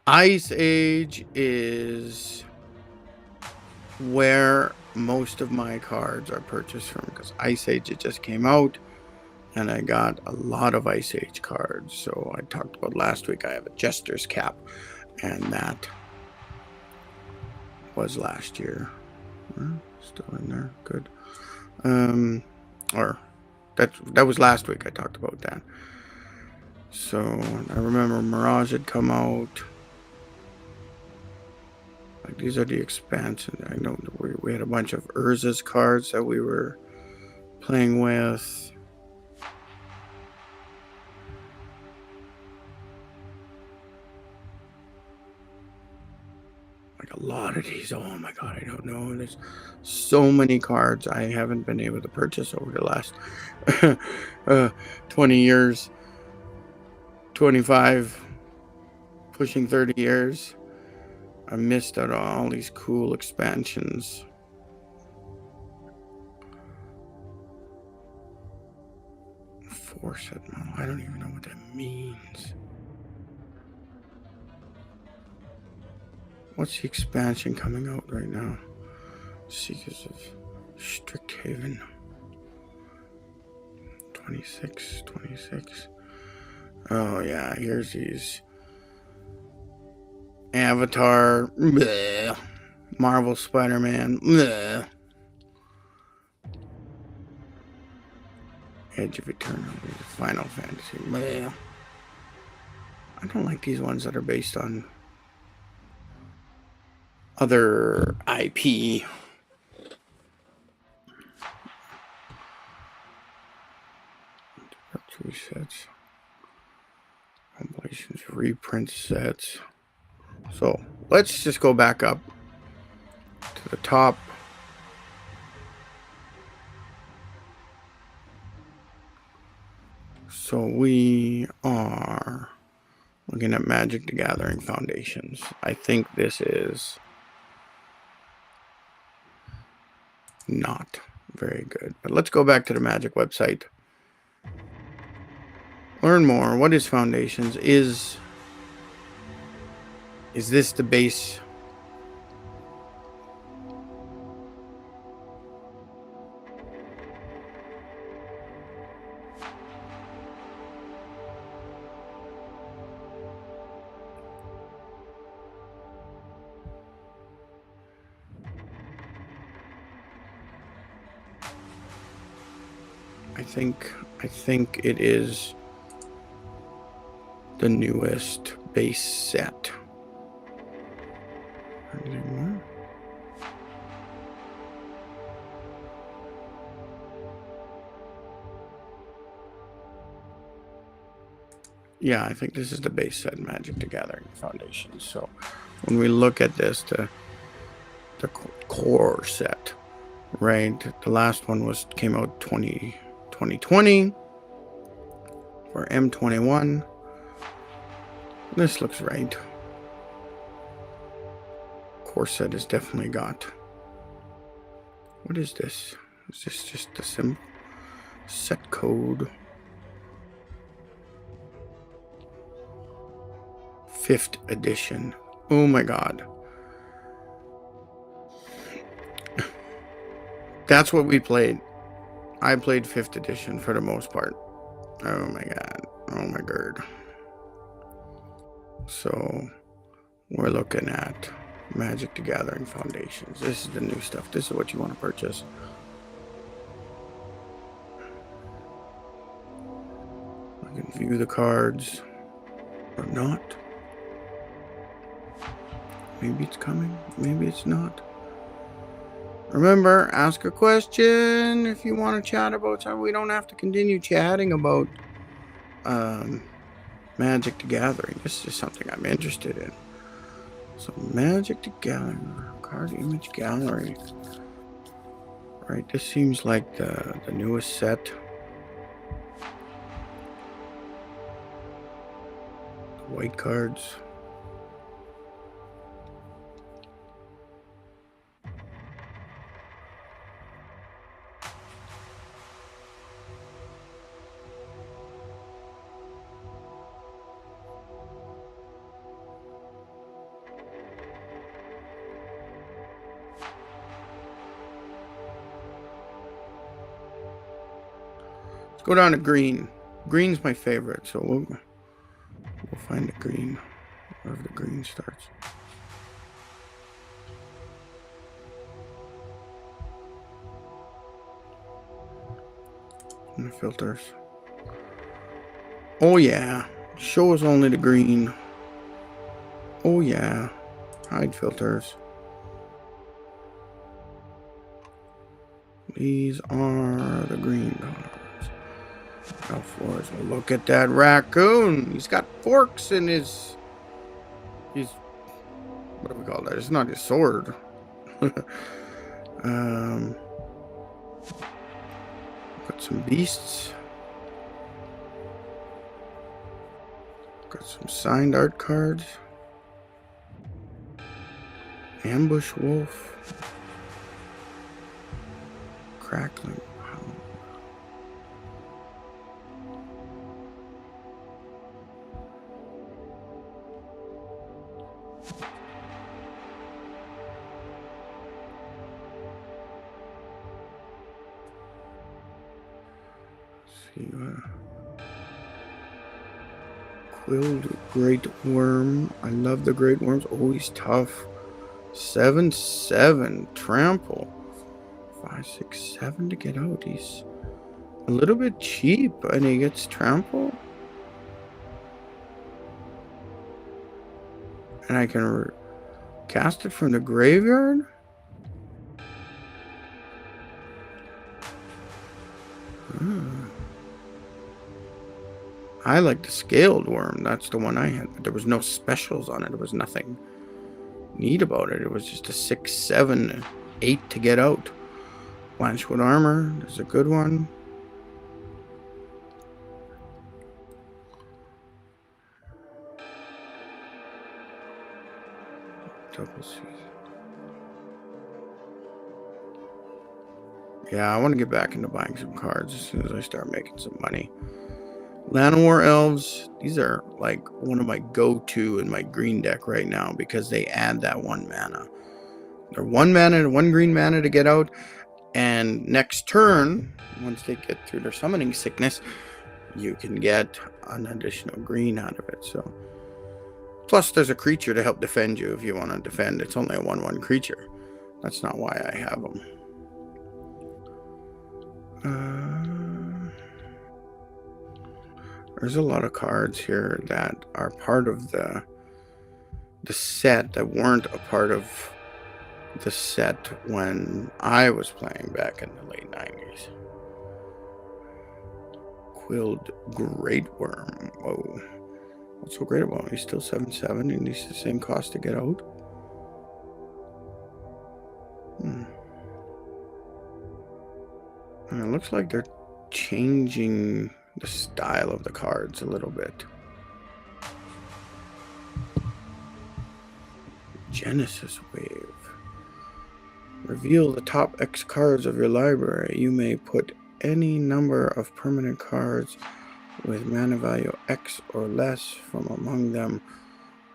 Ice Age is where most of my cards are purchased from, because Ice Age, it just came out. and I got a lot of Ice Age cards. So I talked about last week, I have a Jester's Cap, and that was last year. Still in there, good. Or that was last week I talked about that. So I remember Mirage had come out. Like, these are the expansions. I know we had a bunch of Urza's cards that we were playing with. Like a lot of these. Oh my god, I don't know. There's so many cards I haven't been able to purchase over the last 20 years, 25, pushing 30 years. I missed out on all these cool expansions. Force it. I don't even know what that means. What's the expansion coming out right now? Seekers of Strict Haven. 26. Oh yeah, here's these. Avatar. Bleh. Marvel Spider-Man. Bleh. Edge of Eternity. Final Fantasy. Bleh. I don't like these ones that are based on other IP. Three sets. Compilations, reprint sets. So let's just go back up to the top. So we are looking at Magic the Gathering Foundations. I think this is not very good. But let's go back to the Magic website. Learn more. What is Foundations? Is this the base? I think it is the newest base set. Anything more? Yeah, I think this is the base set Magic the Gathering Foundation. So when we look at this, the core set, right? The last one came out 2020 for M21. This looks right. Core set is definitely got. What is this? Is this just the symbol? Set code. 5th edition. Oh my god. That's what we played. I played 5th edition for the most part. Oh my god. Oh my god. So we're looking at Magic the Gathering Foundations. This is the new stuff. This is what you want to purchase. I can view the cards or not. Maybe it's coming. Maybe it's not. Remember, ask a question if you want to chat about something. We don't have to continue chatting about Magic the Gathering. This is something I'm interested in. So Magic the Gathering, card image gallery. Right, this seems like the newest set. The white cards. go down to green. Green's my favorite, so we'll find the green. Wherever the green starts. And the filters. Oh yeah. Show us only the green. Oh yeah. Hide filters. These are the green colors. Now floors. Well, look at that raccoon. He's got forks in his. What do we call that? It's not his sword. Got some beasts. Got some signed art cards. Ambush wolf. Crackling. Quilled great worm. I love the great worms. Oh, he's tough. 7/7 trample. 5/6/7 to get out. He's a little bit cheap, and he gets trample. And I can cast it from the graveyard. I like the scaled worm. That's the one I had. But there was no specials on it. There was nothing neat about it. It was just a 6/7/8 to get out. Blanchwood armor. There's a good one. Double C. Yeah, I want to get back into buying some cards as soon as I start making some money. Llanowar Elves, these are like one of my go-to in my green deck right now because they add that 1 mana. They're 1 mana, 1 green mana to get out, and next turn, once they get through their summoning sickness, you can get an additional green out of it. So, plus there's a creature to help defend you if you want to defend. It's only a 1/1 creature. That's not why I have them. There's a lot of cards here that are part of the set that weren't a part of the set when I was playing back in the late 90s. Quilled Great Worm. Whoa. What's so great about him? He's still 7/7 and he's the same cost to get out. And it looks like they're changing the style of the cards a little bit. Genesis Wave. Reveal the top X cards of your library. You may put any number of permanent cards with mana value X or less from among them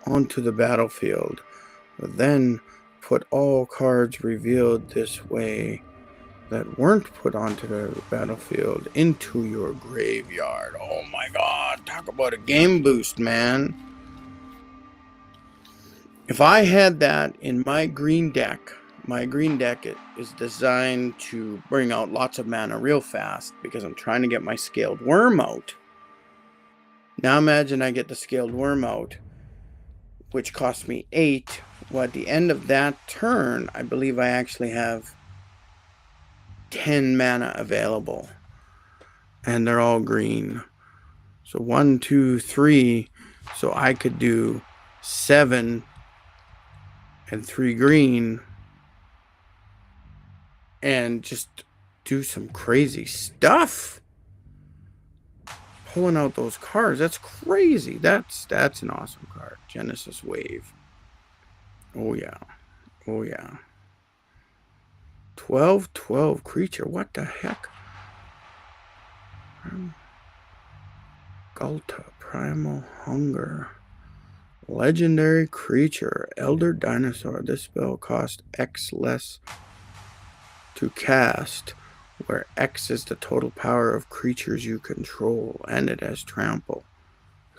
onto the battlefield. Then put all cards revealed this way that weren't put onto the battlefield into your graveyard. Oh my god, talk about a game boost, man. If I had that in my green deck is designed to bring out lots of mana real fast because I'm trying to get my scaled worm out. Now imagine I get the scaled worm out, which cost me 8. Well, at the end of that turn, I believe I actually have 10 mana available, and they're all green. So 1, 2, 3. So I could do 7 and 3 green and just do some crazy stuff. Pulling out those cards, that's crazy. That's an awesome card. Genesis Wave. Oh yeah. Oh yeah. 12/12 creature. What the heck? Gulta, Primal Hunger. Legendary creature. Elder Dinosaur. This spell costs X less to cast. where X is the total power of creatures you control, and it has trample.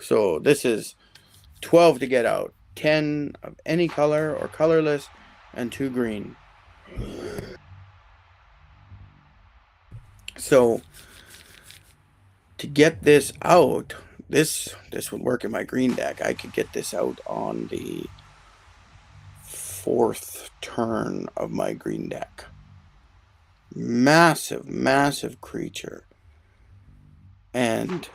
So this is 12 to get out, 10 of any color or colorless, and 2 green. So to get this out, this would work in my green deck. I could get this out on the 4th turn of my green deck. Massive, massive creature. And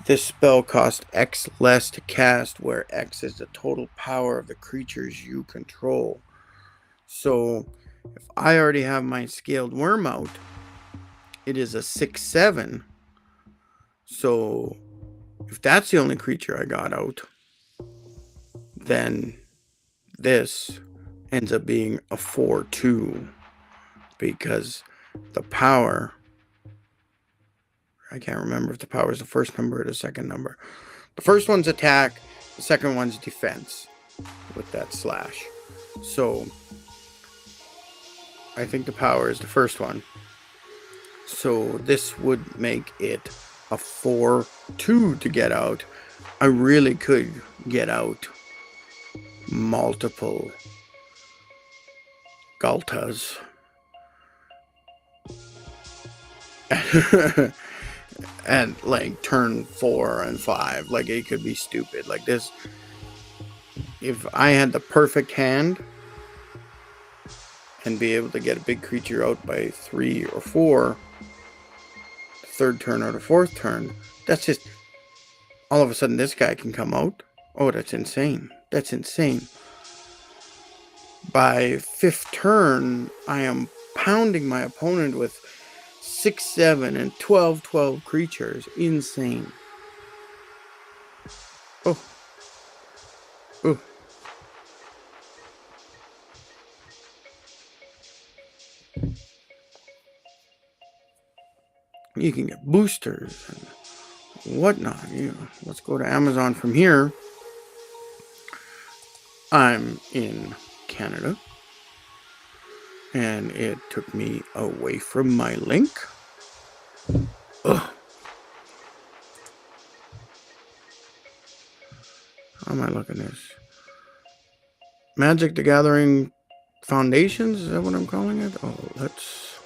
this spell costs X less to cast, where X is the total power of the creatures you control. So if I already have my Scaled Worm out, it is a 6/7. So if that's the only creature I got out, then this ends up being a 4/2, because the power, I can't remember if the power is the first number or the second number. The first one's attack, the second one's defense with that slash. So I think the power is the first one. So this would make it a 4/2 to get out. I really could get out multiple Galtas. And like turn 4 and 5, like it could be stupid. Like this, if I had the perfect hand and be able to get a big creature out by 3 or 4, the 3rd turn or the 4th turn, that's just, all of a sudden this guy can come out. Oh, that's insane. That's insane. By 5th turn, I am pounding my opponent with 6/7 and 12/12 creatures. Insane. Oh. Oh. You can get boosters and whatnot. Let's go to Amazon from here. I'm in Canada, and it took me away from my link. Ugh. How am I looking at this? Magic the Gathering Foundations? Is that what I'm calling it? Oh, let's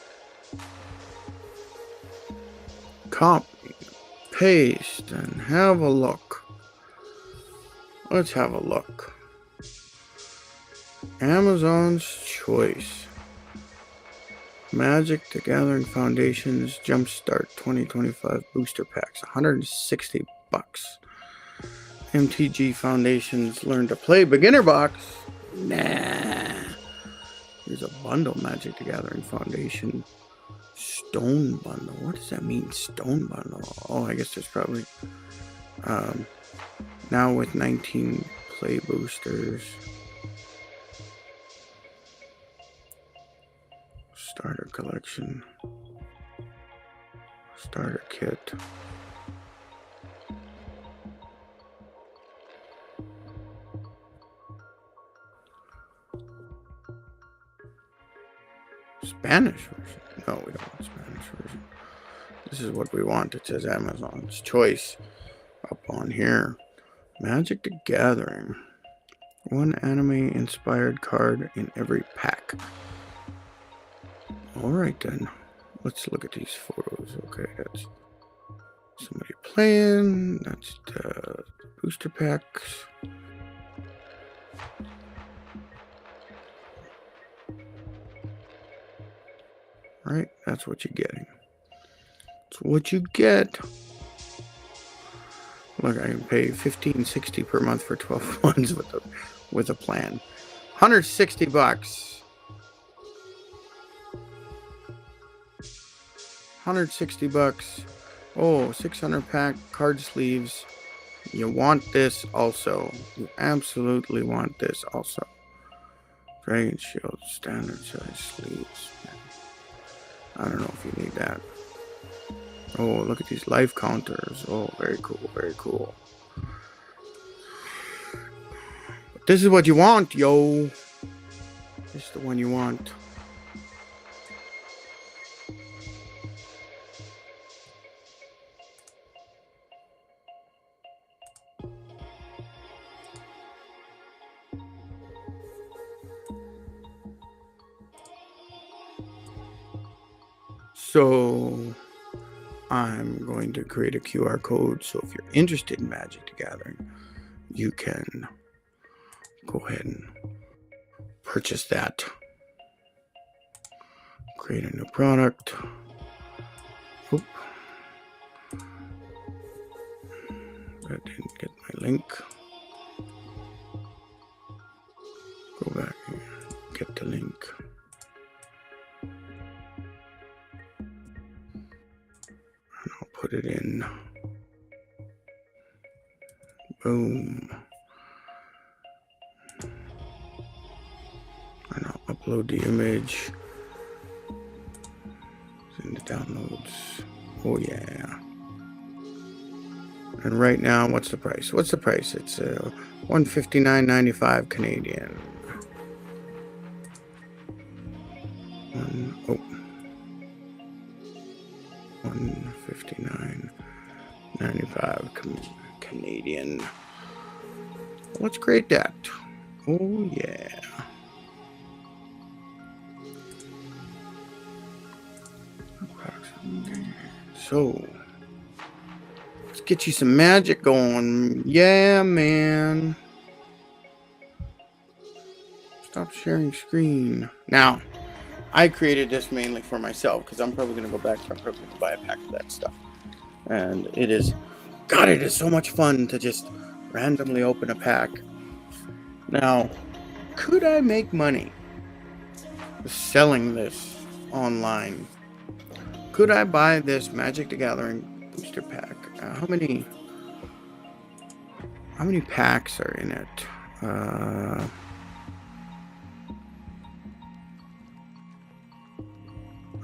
copy, paste, and have a look. Let's have a look. Amazon's Choice. Magic the Gathering Foundations Jumpstart 2025 Booster Packs. $160. MTG Foundations Learn to Play Beginner Box. Nah. Here's a bundle. Magic the Gathering Foundation Stone Bundle. What does that mean, Stone Bundle? Oh, I guess there's probably now with 19 play boosters. Starter collection. Starter kit. Spanish version. No, we don't want Spanish version. This is what we want. It says Amazon's Choice up on here. Magic the Gathering. One anime-inspired card in every pack. Alright then. Let's look at these photos. Okay, that's somebody playing. That's the booster packs. Right? That's what you're getting. That's what you get. Look, I can pay $15.60 per month for 12 months with a plan. $160. $160. Oh, 600 pack card sleeves. You want this also. You absolutely want this also. Dragon Shield, standard size sleeves. I don't know if you need that. Oh, look at these life counters. Oh, very cool, very cool. But this is what you want, yo. This is the one you want. So I'm going to create a QR code. So if you're interested in Magic the Gathering, you can go ahead and purchase that. Create a new product. Oop. I didn't get my link. Go back and get the link. And I'll put it in. Boom. And I'll upload the image. Send the downloads. Oh yeah. And right now, what's the price? What's the price? It's $159.95 Canadian. $159.95 Canadian. Let's create that. Oh yeah. So let's get you some magic going. Yeah, man. Stop sharing screen. Now, I created this mainly for myself because I'm probably going to go back to my probably buy a pack of that stuff. And it is, God, it is so much fun to just randomly open a pack. Now, could I make money selling this online? Could I buy this Magic the Gathering booster pack? How many packs are in it? How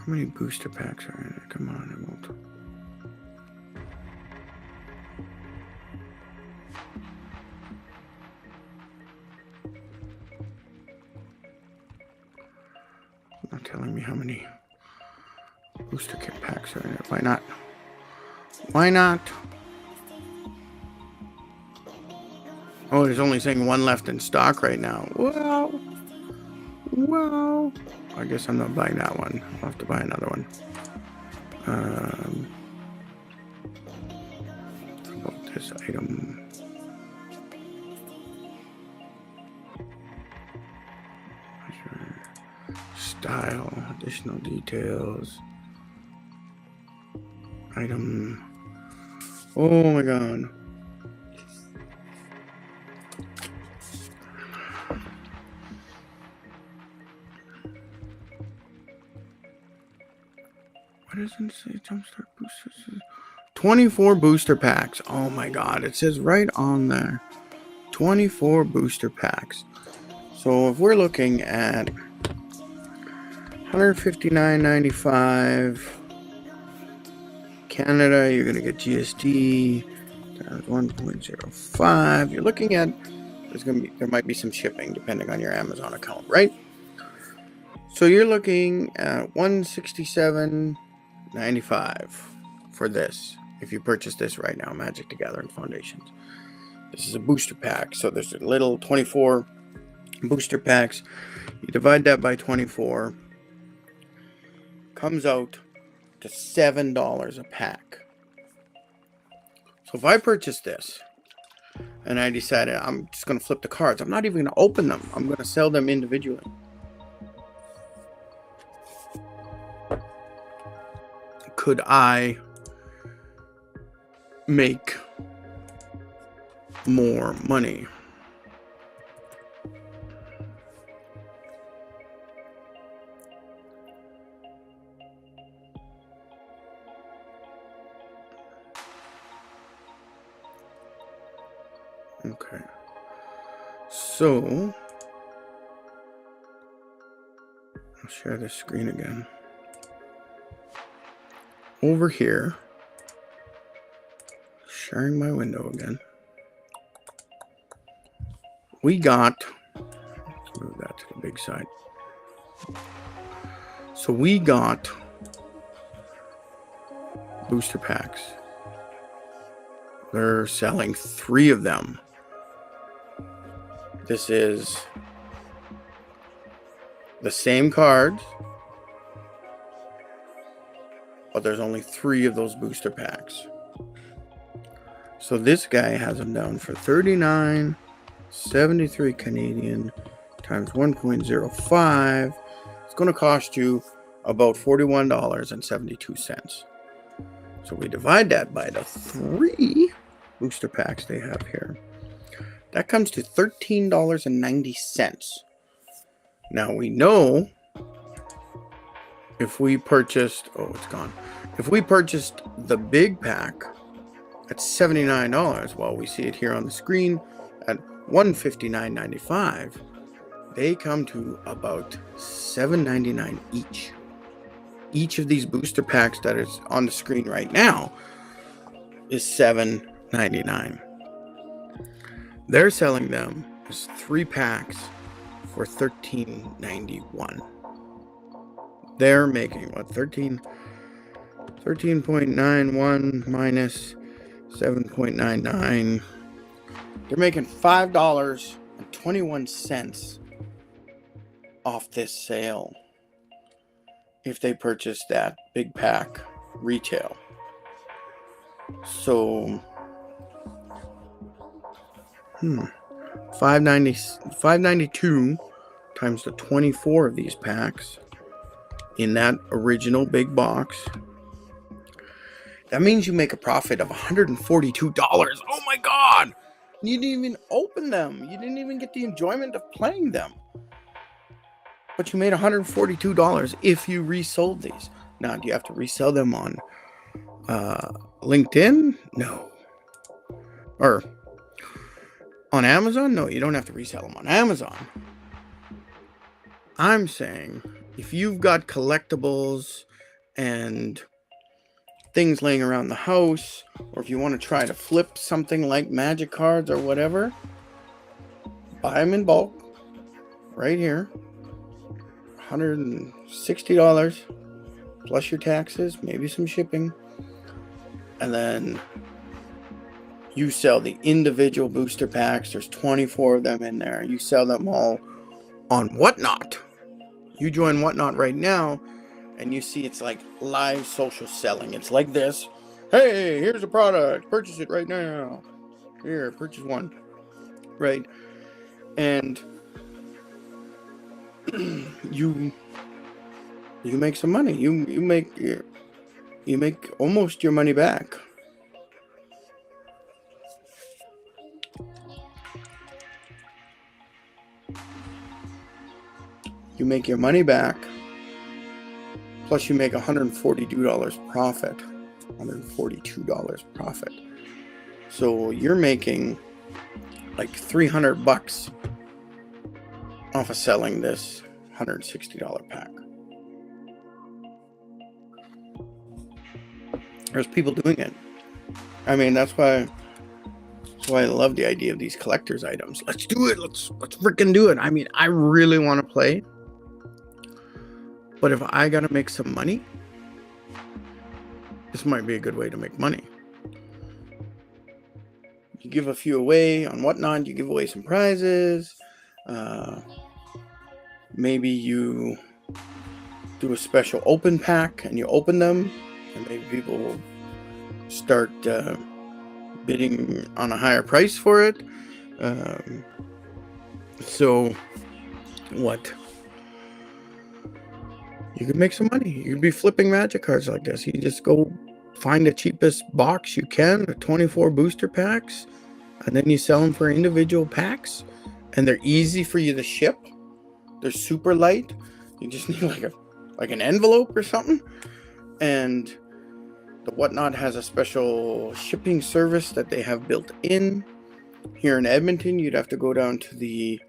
many booster packs are in it? Come on, it won't. It's not telling me how many booster kit packs are in it. Why not? Why not? Oh, there's only saying one left in stock right now. Wow. Wow. I guess I'm not buying that one. I'll have to buy another one. About this item. Style, additional details. Item. Oh my god. What doesn't say jumpstart boosters? 24 booster packs. Oh my god, it says right on there. 24 booster packs. So if we're looking at $159.95 Canada, you're gonna get GST 1.05. You're looking at there might be some shipping depending on your Amazon account, right? So you're looking at $167.95 for this if you purchase this right now, Magic the Gathering Foundations. This is a booster pack, so there's a little 24 booster packs. You divide that by 24, comes out to $7 a pack. So if I purchase this and I decided I'm just going to flip the cards, I'm not even going to open them. I'm going to sell them individually. Could I make more money? Okay. So I'll share this screen again. Over here, sharing my window again. We got, let's move that to the big side. So we got booster packs. They're selling 3 of them. This is the same cards, but there's only 3 of those booster packs. So this guy has them down for $39.73 Canadian times 1.05. It's going to cost you about $41.72. So we divide that by the 3 booster packs they have here. That comes to $13.90. Now we know if we purchased, if we purchased the big pack at $79, well, we see it here on the screen at $159.95, they come to about $7.99 each. Each of these booster packs that is on the screen right now is $7.99. They're selling them as 3 packs for $13.91. They're making what, 13.91 minus 7.99. They're making $5.21 off this sale if they purchase that big pack retail. So $5.92 times the 24 of these packs in that original big box. That means you make a profit of $142. Oh my God! You didn't even open them. You didn't even get the enjoyment of playing them. But you made $142 if you resold these. Now, do you have to resell them on LinkedIn? No. Or on Amazon? No, you don't have to resell them on Amazon. I'm saying if you've got collectibles and things laying around the house, or if you want to try to flip something like magic cards or whatever, buy them in bulk right here. $160 plus your taxes, maybe some shipping, and then you sell the individual booster packs. There's 24 of them in there. You sell them all on Whatnot. You join Whatnot right now and you see it's like live social selling. It's like this. Hey, here's a product. Purchase it right now. Here, purchase one. Right? And you make some money. You make almost your money back. You make your money back, plus you make $142 profit. $142 profit. So you're making like $300 off of selling this $160 pack. There's people doing it. I mean, that's why I love the idea of these collector's items. Let's do it. Let's freaking do it. I mean, I really want to play. But if I got to make some money, this might be a good way to make money. You give a few away on Whatnot. You give away some prizes. Maybe you do a special open pack and you open them. And maybe people will start bidding on a higher price for it. So what? You could make some money. You'd be flipping magic cards like this. You just go find the cheapest box you can, the 24 booster packs, and then you sell them for individual packs. And they're easy for you to ship. They're super light. You just need like an envelope or something. And the Whatnot has a special shipping service that they have built in. Here in Edmonton, you'd have to go down to the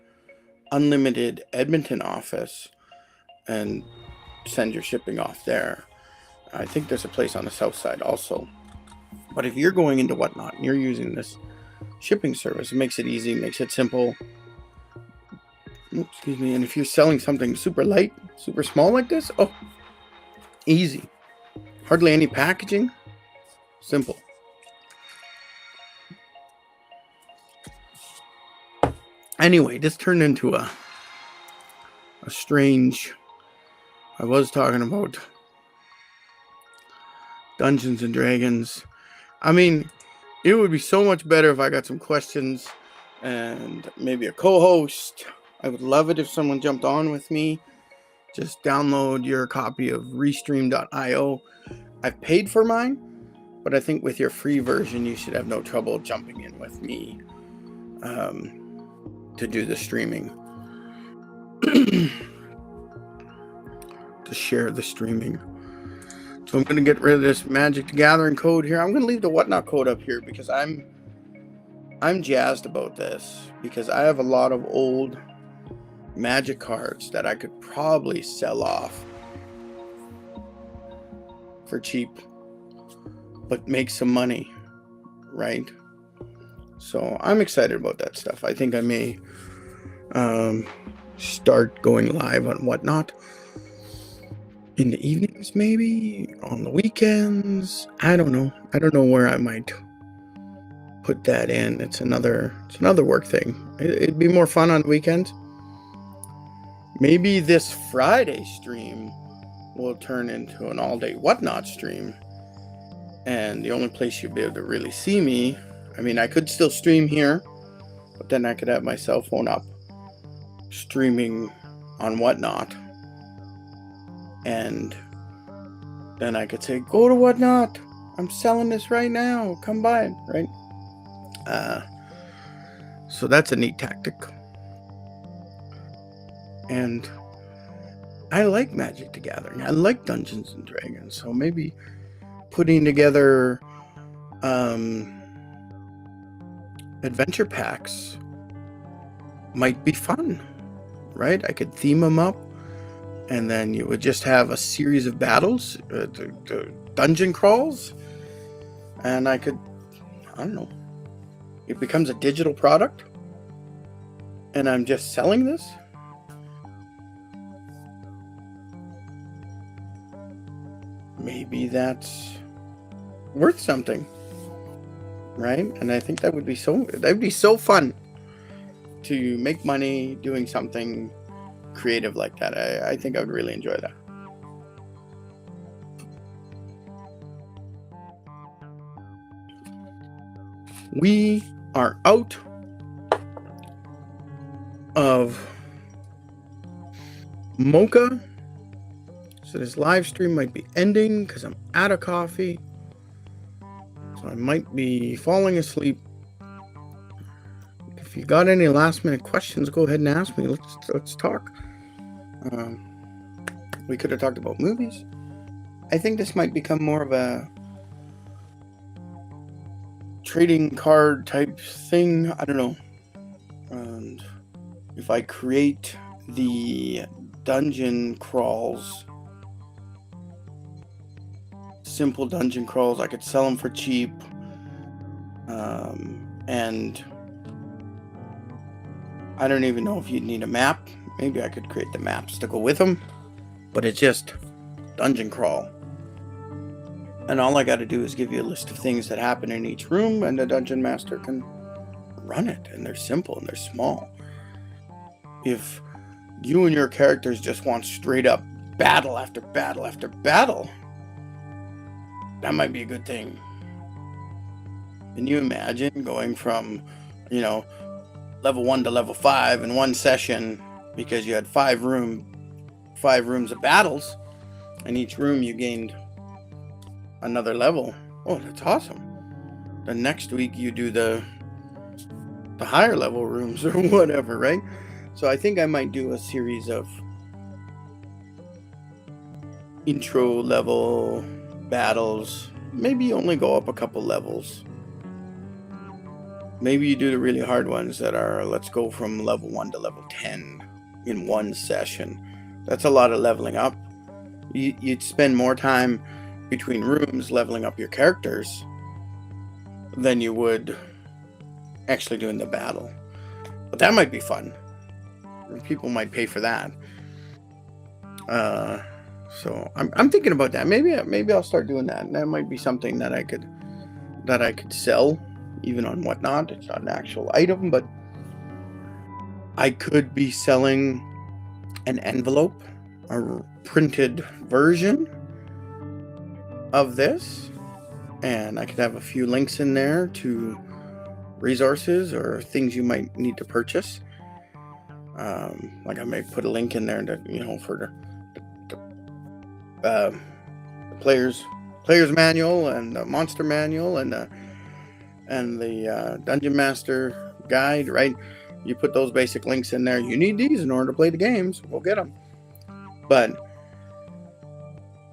Unlimited Edmonton office and send your shipping off there. I think there's a place on the south side also. But if you're going into Whatnot and you're using this shipping service, it makes it easy, makes it simple. Excuse me. And if you're selling something super light, super small like this, oh, easy. Hardly any packaging. Simple. Anyway, this turned into a strange... I was talking about Dungeons and Dragons. I mean, it would be so much better if I got some questions and maybe a co-host. I would love it if someone jumped on with me. Just download your copy of restream.io. I've paid for mine, but I think with your free version, you should have no trouble jumping in with me to do the streaming. To share the streaming. So I'm going to get rid of this Magic the Gathering code here. I'm going to leave the Whatnot code up here because I'm jazzed about this. Because I have a lot of old Magic cards that I could probably sell off for cheap, but make some money, right? So I'm excited about that stuff. I think I may start going live on Whatnot in the evenings, maybe on the weekends. I don't know where I might put that in. It's another work thing. It'd be more fun on weekends. Maybe this Friday stream will turn into an all-day Whatnot stream, and the only place you'll be able to really see me, I mean, I could still stream here, but then I could have my cell phone up streaming on Whatnot, and then I could say, go to Whatnot, I'm selling this right now, come buy it, right? So that's a neat tactic. And I like Magic the Gathering. I like Dungeons and Dragons. So maybe putting together adventure packs might be fun, right? I could theme them up, and then you would just have a series of battles, the dungeon crawls, and I don't know, it becomes a digital product, and I'm just selling this. Maybe that's worth something, right? And I think that'd be so fun to make money doing something creative like that. I think I would really enjoy that. We are out of mocha. So this live stream might be ending because I'm out of coffee. So I might be falling asleep. If you got any last minute questions, go ahead and ask me. Let's talk. We could have talked about movies. I think this might become more of a trading card type thing. I don't know. And if I create the dungeon crawls, simple dungeon crawls, I could sell them for cheap, and I don't even know if you'd need a map. Maybe I could create the maps to go with them, but it's just dungeon crawl, and all I got to do is give you a list of things that happen in each room, and the dungeon master can run it, and they're simple and they're small. If you and your characters just want straight up battle after battle after battle, that might be a good thing. Can you imagine going from, level 1 to level 5 in one session because you had 5 rooms of battles, and each room you gained another level? Oh, that's awesome. The next week you do the higher level rooms or whatever, right? So I think I might do a series of intro level battles. Maybe you only go up a couple levels. Maybe you do the really hard ones that are, let's go from level 1 to level 10 in one session. That's a lot of leveling up. You'd spend more time between rooms leveling up your characters than you would actually doing the battle. But that might be fun. People might pay for that. So I'm thinking about that. Maybe I'll start doing that. And that might be something that I could sell, even on Whatnot. It's not an actual item, but I could be selling an envelope, a printed version of this, and I could have a few links in there to resources or things you might need to purchase. Like I may put a link in there that, for the player's manual and the monster manual and the dungeon master guide, right? You put those basic links in there. You need these in order to play the games. We'll get them. But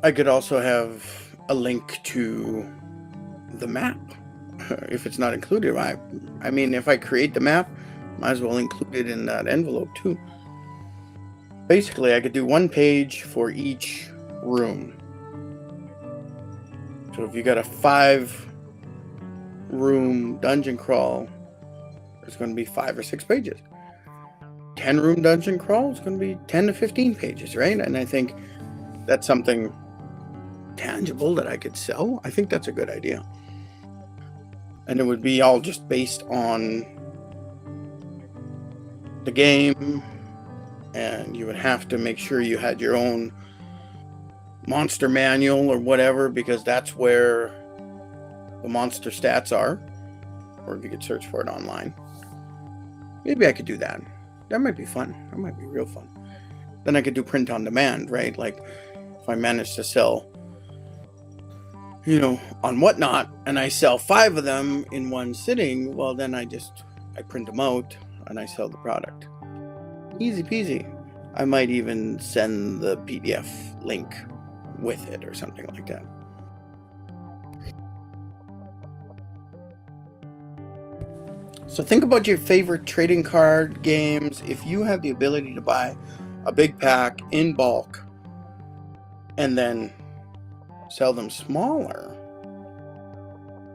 I could also have a link to the map if it's not included. I mean, if I create the map, might as well include it in that envelope too. Basically, I could do one page for each room. So if you got a 5-room dungeon crawl, there's going to be 5 or 6 pages. 10-room dungeon crawl is going to be 10 to 15 pages, right? And I think that's something tangible that I could sell. I think that's a good idea. And it would be all just based on the game, and you would have to make sure you had your own monster manual or whatever, because that's where the monster stats are, or if you could search for it online. Maybe I could do that. That might be fun. That might be real fun. Then I could do print on demand, right? Like if I manage to sell, on Whatnot, and I sell 5 of them in one sitting, well, then I print them out and I sell the product. Easy peasy. I might even send the PDF link with it or something like that. So think about your favorite trading card games. If you have the ability to buy a big pack in bulk and then sell them smaller,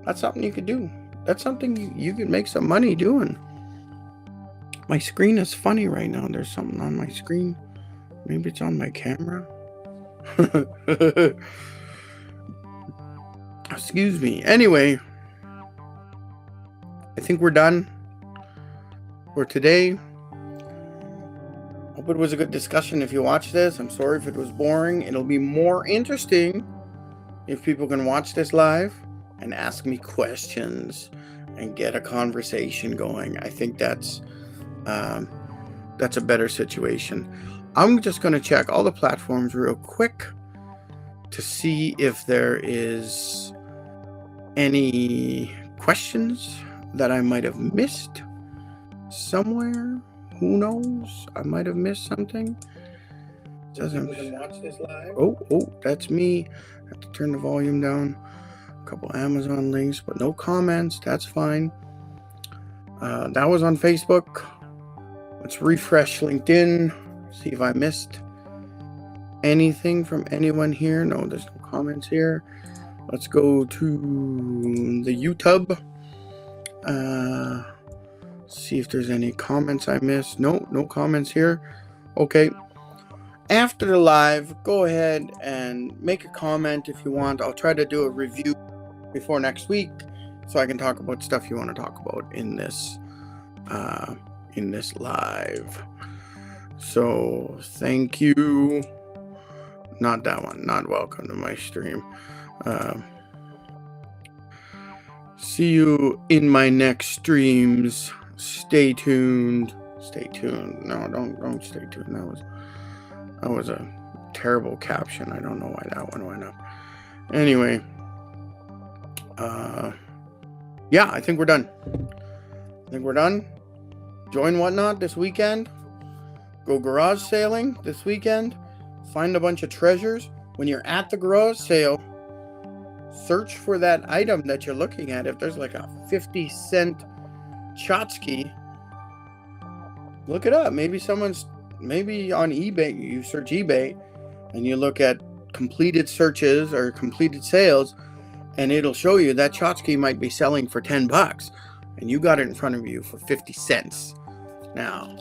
that's something you could do. That's something you could make some money doing. My screen is funny right now. There's something on my screen. Maybe it's on my camera. Excuse me. Anyway, I think we're done for today. Hope it was a good discussion. If you watch this, I'm sorry if it was boring. It'll be more interesting if people can watch this live and ask me questions and get a conversation going. I think that's a better situation. I'm just going to check all the platforms real quick to see if there is any questions that I might have missed somewhere. Who knows? I might have missed something. Doesn't watch this live. Oh, that's me. I have to turn the volume down. A couple Amazon links, but no comments. That's fine. That was on Facebook. Let's refresh LinkedIn. See if I missed anything from anyone here. No, there's no comments here. Let's go to the YouTube. See if there's any comments I missed. No comments here. Okay. After the live, go ahead and make a comment if you want. I'll try to do a review before next week so I can talk about stuff you want to talk about in this live. So thank you. Not that one. Not welcome to my stream. See you in my next streams. Stay tuned. Stay tuned. No, don't stay tuned. That was a terrible caption. I don't know why that one went up. Anyway, yeah, I think we're done. Join Whatnot this weekend. Go garage sailing this weekend. Find a bunch of treasures. When you're at the garage sale, search for that item that you're looking at. If there's like a 50-cent tchotchke, look it up. Maybe on eBay, you search eBay and you look at completed searches or completed sales, and it'll show you that tchotchke might be selling for $10 and you got it in front of you for 50 cents. Now,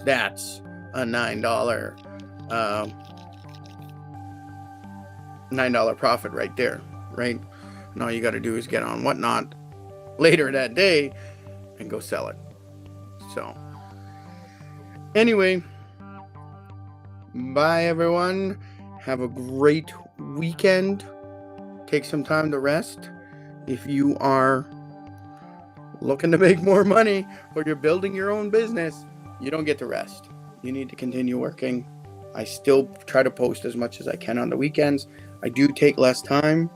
that's a $9 profit right there, right? And all you got to do is get on Whatnot later that day and go sell it. So, anyway, bye everyone. Have a great weekend. Take some time to rest. if you are looking to make more money or you're building your own business, you don't get to rest. You need to continue working. I still try to post as much as I can on the weekends. I do take less time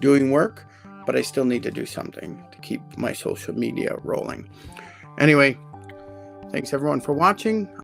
doing work, but I still need to do something to keep my social media rolling. Anyway, thanks everyone for watching.